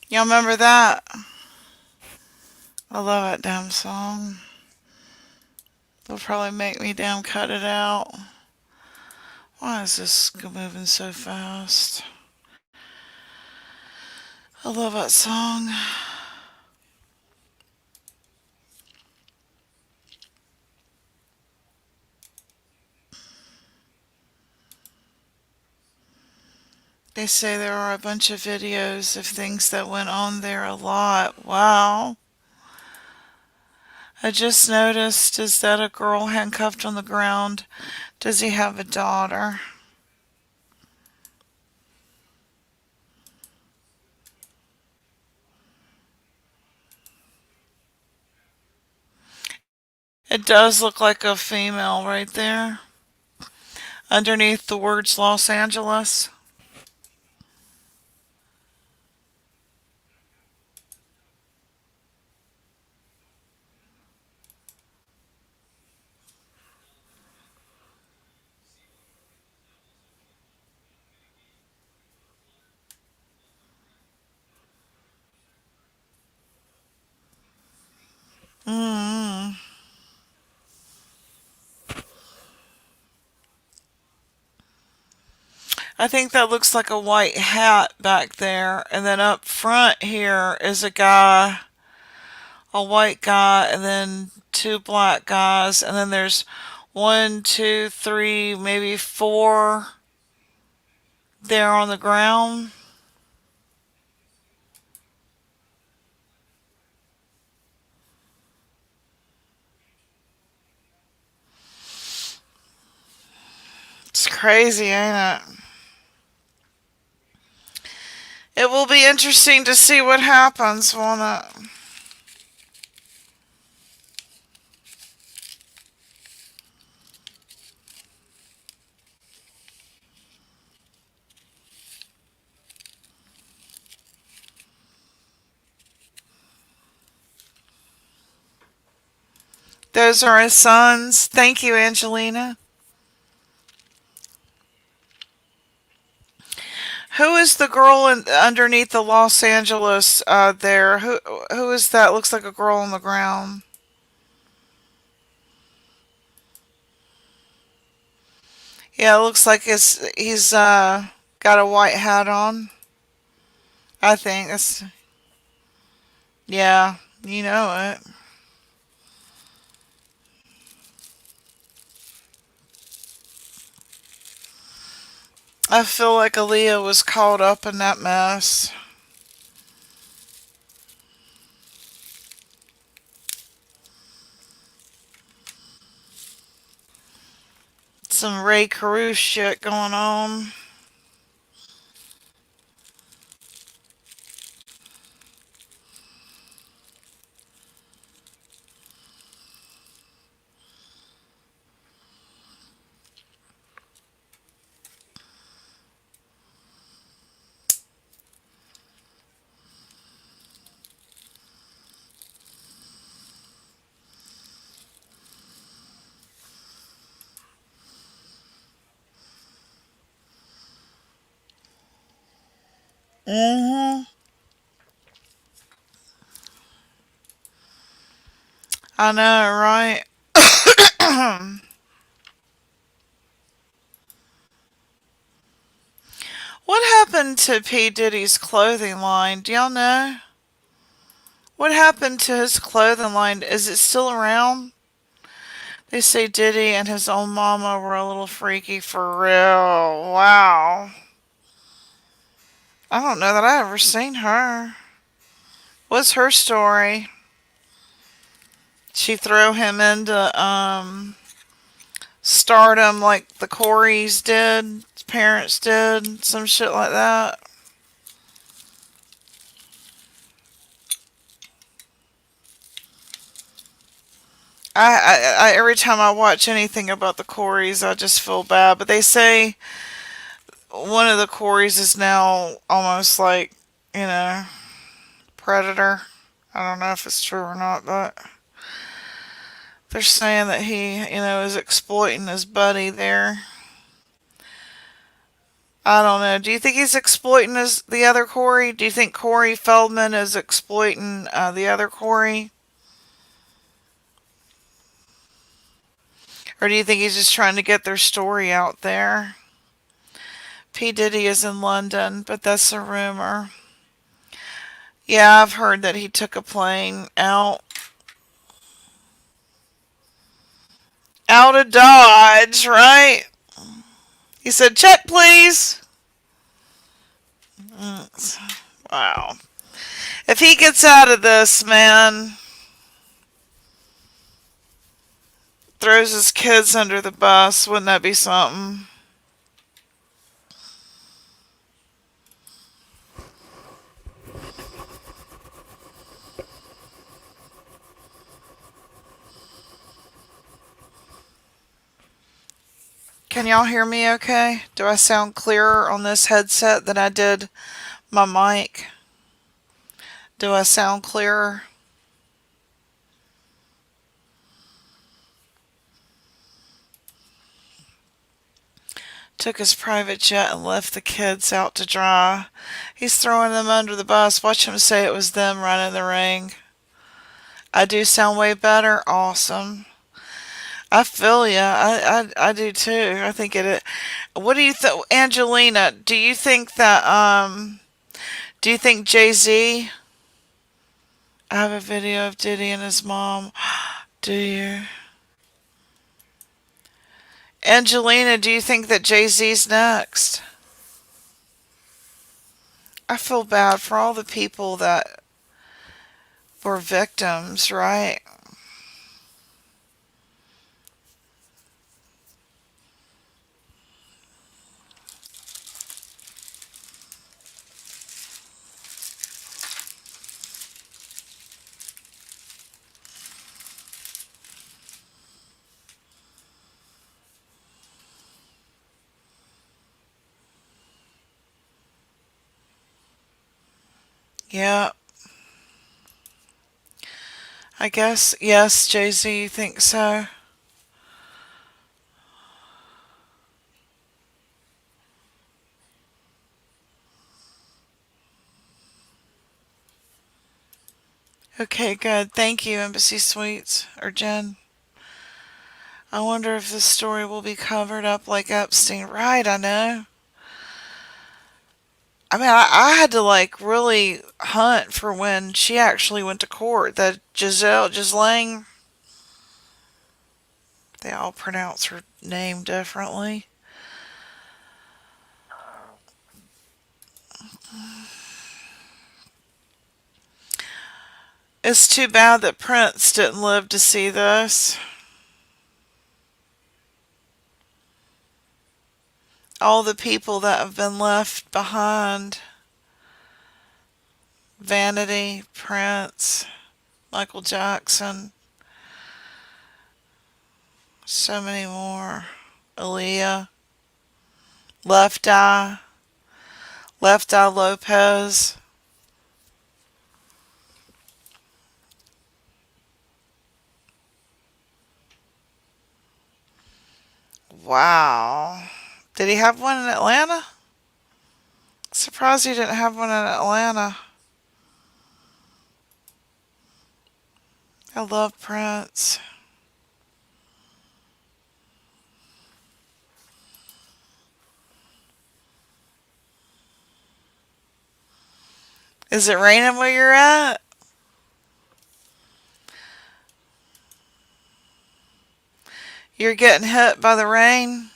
Y'all remember that? I love that damn song. They'll probably make me damn cut it out. Why is this moving so fast? I love that song. They say there are a bunch of videos of things that went on there a lot. Wow. I just noticed, is that a girl handcuffed on the ground? Does he have a daughter? It does look like a female right there. underneath the words Los Angeles. Mm. I think that looks like a white hat back there. And then up front here is a white guy, and then two black guys. And then there's one, two, three, maybe four there on the ground. It's crazy, ain't it? It will be interesting to see what happens, won't it? Those are his sons. Thank you, Angelina. Who is the girl underneath the Los Angeles there? Who is that? Looks like a girl on the ground. Yeah, it looks like he's got a white hat on. I think that's yeah, you know it. I feel like Aaliyah was caught up in that mess. Some Ray Caruso shit going on. Mhm. I know, right? What happened to P. Diddy's clothing line? Do y'all know? What happened to his clothing line? Is it still around? They say Diddy and his own mama were a little freaky for real. Wow. I don't know that I ever seen her. What's her story? She throw him into stardom like the Coreys did, his parents did, some shit like that. Every time I watch anything about the Coreys, I just feel bad. But they say one of the Coreys is now almost like, you know, predator. I don't know if it's true or not, but they're saying that he, is exploiting his buddy there. I don't know. Do you think he's exploiting the other Corey? Do you think Corey Feldman is exploiting the other Corey? Or do you think he's just trying to get their story out there? P. Diddy is in London, but that's a rumor. Yeah, I've heard that he took a plane out of Dodge, right? He said, check, please. Wow. If he gets out of this, man, throws his kids under the bus, wouldn't that be something? Can y'all hear me okay? Do I sound clearer on this headset than I did my mic? Do I sound clearer? Took his private jet and left the kids out to dry. He's throwing them under the bus. Watch him say it was them running the ring. I do sound way better. Awesome. I feel ya. I do too. I think it. What do you think, Angelina? Do you think that Do you think Jay-Z? I have a video of Diddy and his mom. Do you? Angelina, do you think that Jay-Z's next? I feel bad for all the people that were victims, right? Yeah, I guess. Yes, Jay-Z, you think so? Okay, good. Thank you, Embassy Suites, or Jen. I wonder if this story will be covered up like Epstein. Right, I know. I mean, I had to like really hunt for when she actually went to court. That Ghislaine, they all pronounce her name differently. It's too bad that Prince didn't live to see this. All the people that have been left behind. Vanity, Prince, Michael Jackson, so many more. Aaliyah, Left Eye, Left Eye Lopez. Wow. Did he have one in Atlanta? Surprised he didn't have one in Atlanta. I love Prince. Is it raining where you're at? You're getting hit by the rain?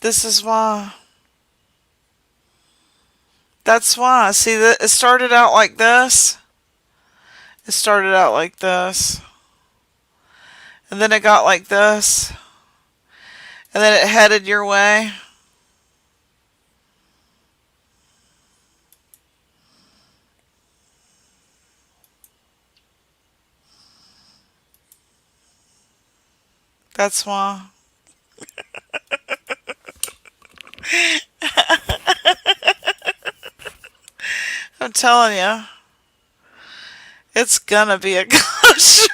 This is why. That's why. See, it started out like this. It started out like this. And then it got like this. And then it headed your way. That's why. I'm telling you, it's gonna be a gusher.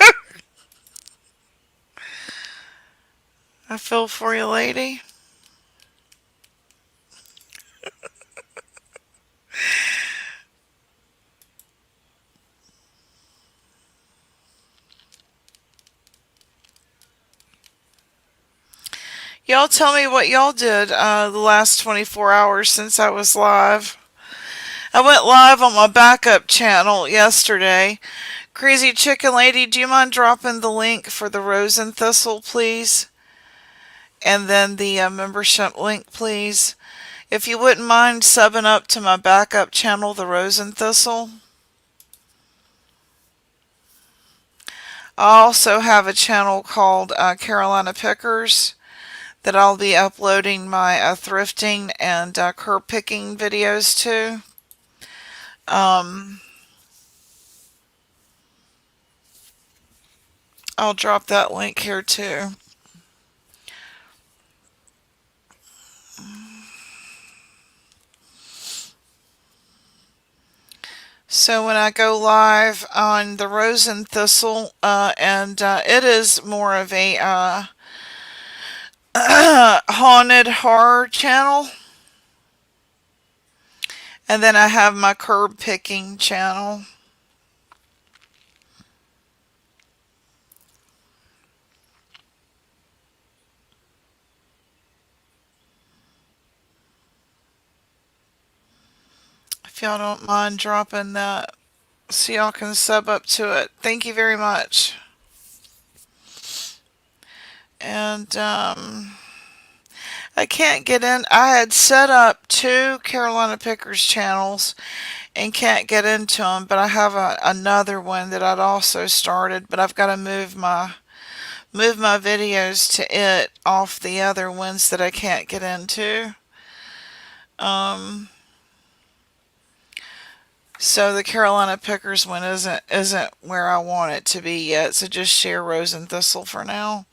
I feel for you, lady. Y'all tell me what y'all did the last 24 hours since I was live. I went live on my backup channel yesterday. Crazy Chicken Lady, do you mind dropping the link for the Rose and Thistle, please? And then the membership link, please. If you wouldn't mind subbing up to my backup channel, the Rose and Thistle. I also have a channel called Carolina Pickers that I'll be uploading my thrifting and curb picking videos to. I'll drop that link here too. So when I go live on the Rose and Thistle, and it is more of a haunted horror channel, and then I have my curb picking channel. If y'all don't mind dropping that so y'all can sub up to it. Thank you very much. And I can't get in. I had set up two Carolina Pickers channels and can't get into them, but I have another one that I'd also started, but I've got to move my videos to it off the other ones that I can't get into. Um, so the Carolina Pickers one isn't where I want it to be yet. So just share Rose and Thistle for now.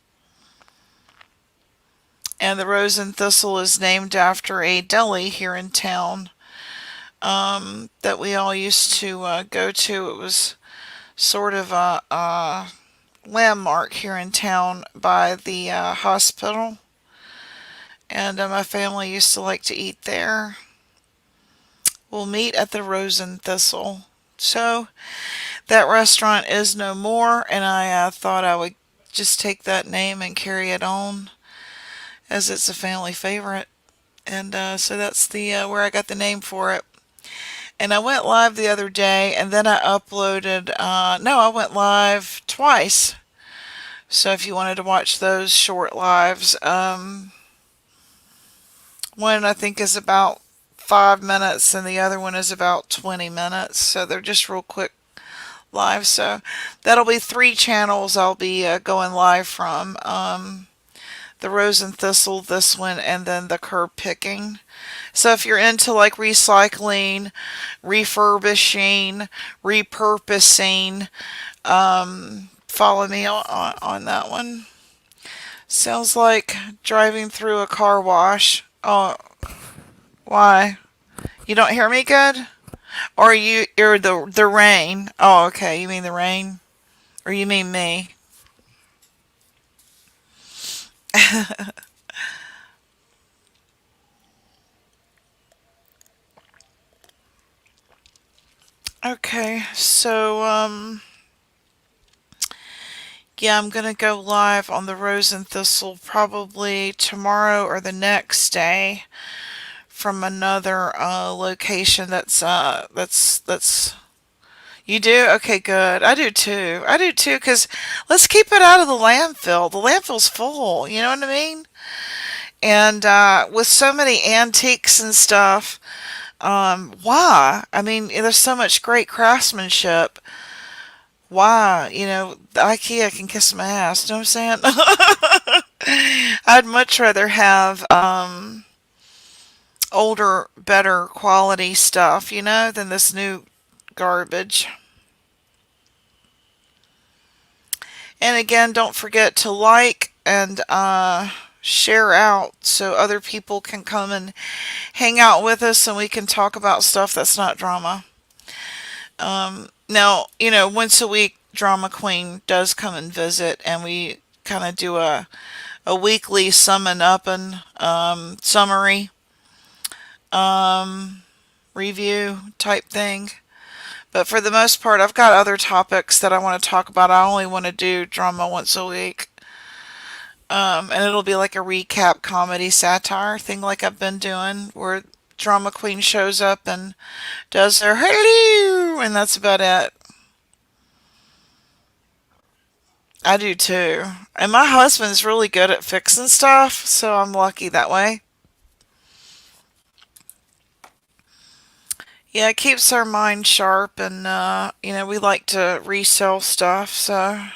And the Rose and Thistle is named after a deli here in town that we all used to go to. It was sort of a landmark here in town by the hospital, and my family used to like to eat there. We'll meet at the Rose and Thistle. So that restaurant is no more, and I thought I would just take that name and carry it on as it's a family favorite. And so that's the where I got the name for it. And I went live the other day, and then I uploaded. No, I went live twice. So if you wanted to watch those short lives, one I think is about 5 minutes, and the other one is about 20 minutes. So they're just real quick live. So that'll be 3 channels I'll be going live from. The Rose and Thistle, this one, and then the curb picking. So if you're into like recycling, refurbishing, repurposing, follow me on that one. Sounds like driving through a car wash. Oh, why? You don't hear me good? Or you're the rain? Oh, okay. You mean the rain? Or you mean me? Okay, so yeah, I'm gonna go live on the Rose and Thistle probably tomorrow or the next day from another location that's you do? Okay, good. I do too. I do too, because let's keep it out of the landfill. The landfill's full, you know what I mean? And with so many antiques and stuff, why? I mean, there's so much great craftsmanship. Why? The IKEA can kiss my ass. You know what I'm saying? I'd much rather have older, better quality stuff, than this new garbage. And again, don't forget to like and share out so other people can come and hang out with us and we can talk about stuff that's not drama. Now, once a week, Drama Queen does come and visit, and we kind of do a weekly summon up and summary review type thing. But for the most part, I've got other topics that I want to talk about. I only want to do drama once a week. And it'll be like a recap comedy satire thing like I've been doing, where Drama Queen shows up and does their hello, and that's about it. I do too. And my husband's really good at fixing stuff, so I'm lucky that way. Yeah, it keeps our mind sharp, and we like to resell stuff, so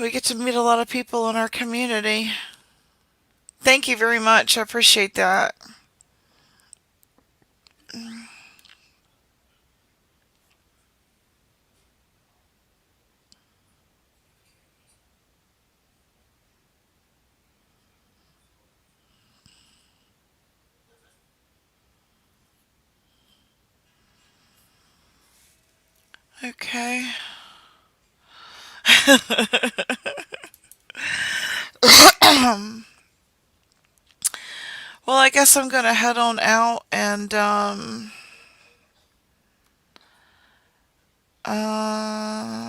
we get to meet a lot of people in our community. Thank you very much. I appreciate that. Okay. Well, I guess I'm gonna head on out and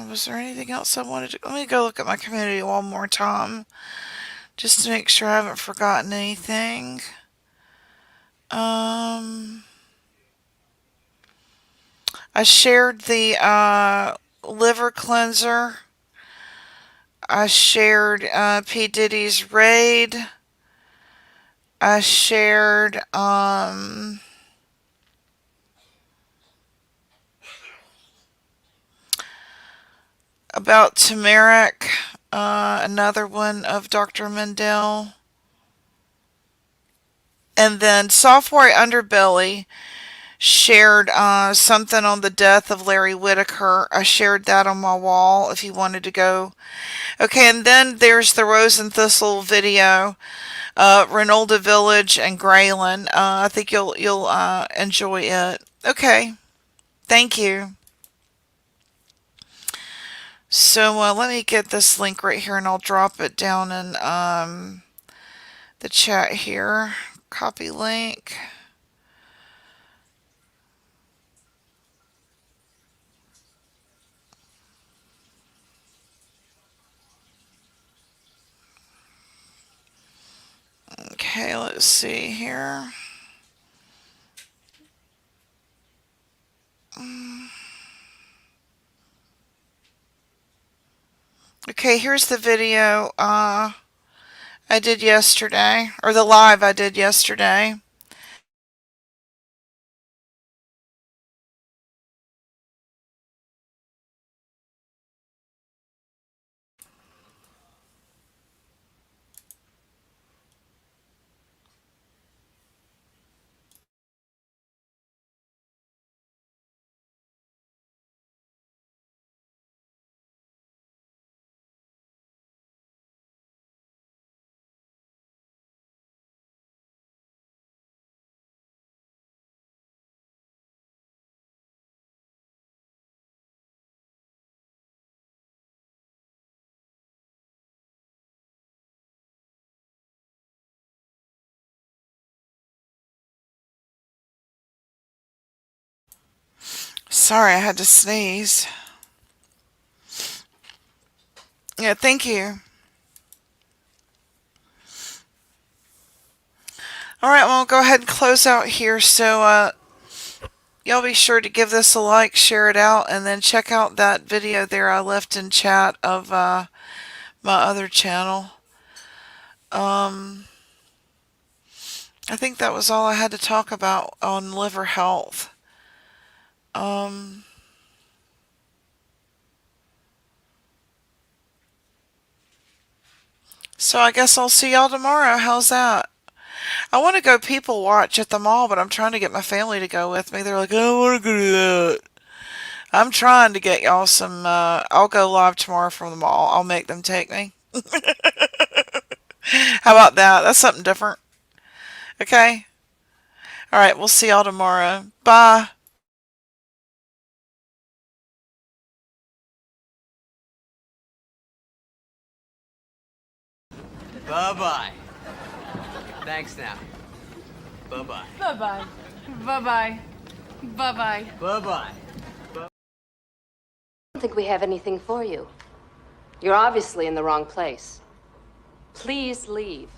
was there anything else I wanted to? Let me go look at my community one more time, just to make sure I haven't forgotten anything. Um, I shared the liver cleanser. I shared P Diddy's raid. I shared about turmeric, another one of Dr. Mendel. And then Software Underbelly shared something on the death of Larry Whitaker. I shared that on my wall if you wanted to go. Okay, and then there's the Rose and Thistle video, Renolda Village and Grayland. I think you'll enjoy it. Okay, thank you. So let me get this link right here, and I'll drop it down in the chat here. Copy link. Okay, let's see here. Okay, here's the video I did yesterday, or the live I did yesterday. Sorry, I had to sneeze. Yeah, thank you. Alright, well, I'll go ahead and close out here. So, y'all be sure to give this a like, share it out, and then check out that video there I left in chat of my other channel. I think that was all I had to talk about on liver health. So I guess I'll see y'all tomorrow. How's that? I want to go people watch at the mall, but I'm trying to get my family to go with me. They're like, I don't want to go to that. I'm trying to get y'all some, I'll go live tomorrow from the mall. I'll make them take me. How about that? That's something different. Okay? Alright, we'll see y'all tomorrow. Bye. Bye-bye. Thanks now. Bye-bye. Bye-bye. Bye-bye. Bye-bye. Bye-bye. I don't think we have anything for you. You're obviously in the wrong place. Please leave.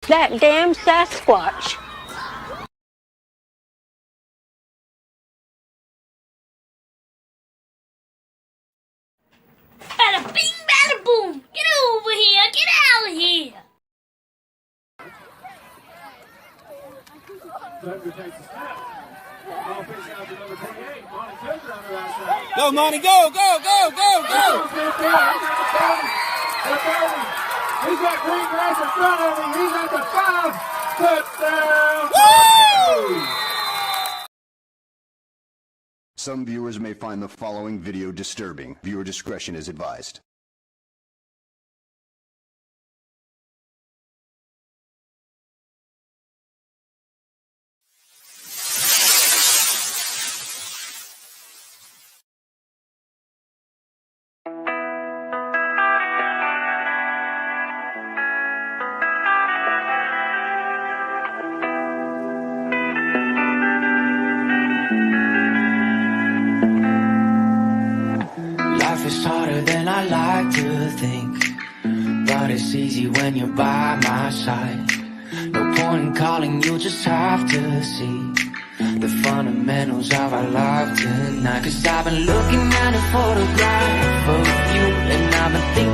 That damn Sasquatch. Bada bing, bada boom. Get over here. Get out of here. Go, Monty, go, go, go, go, go! He's got green grass in front of him. He's at the 5. Touchdown. Woo! Some viewers may find the following video disturbing. Viewer discretion is advised. Life is harder than I like to think, but it's easy when you're by my side. No point in calling, you just have to see the fundamentals of our life tonight. 'Cause I've been looking at a photograph of you, and I've been thinking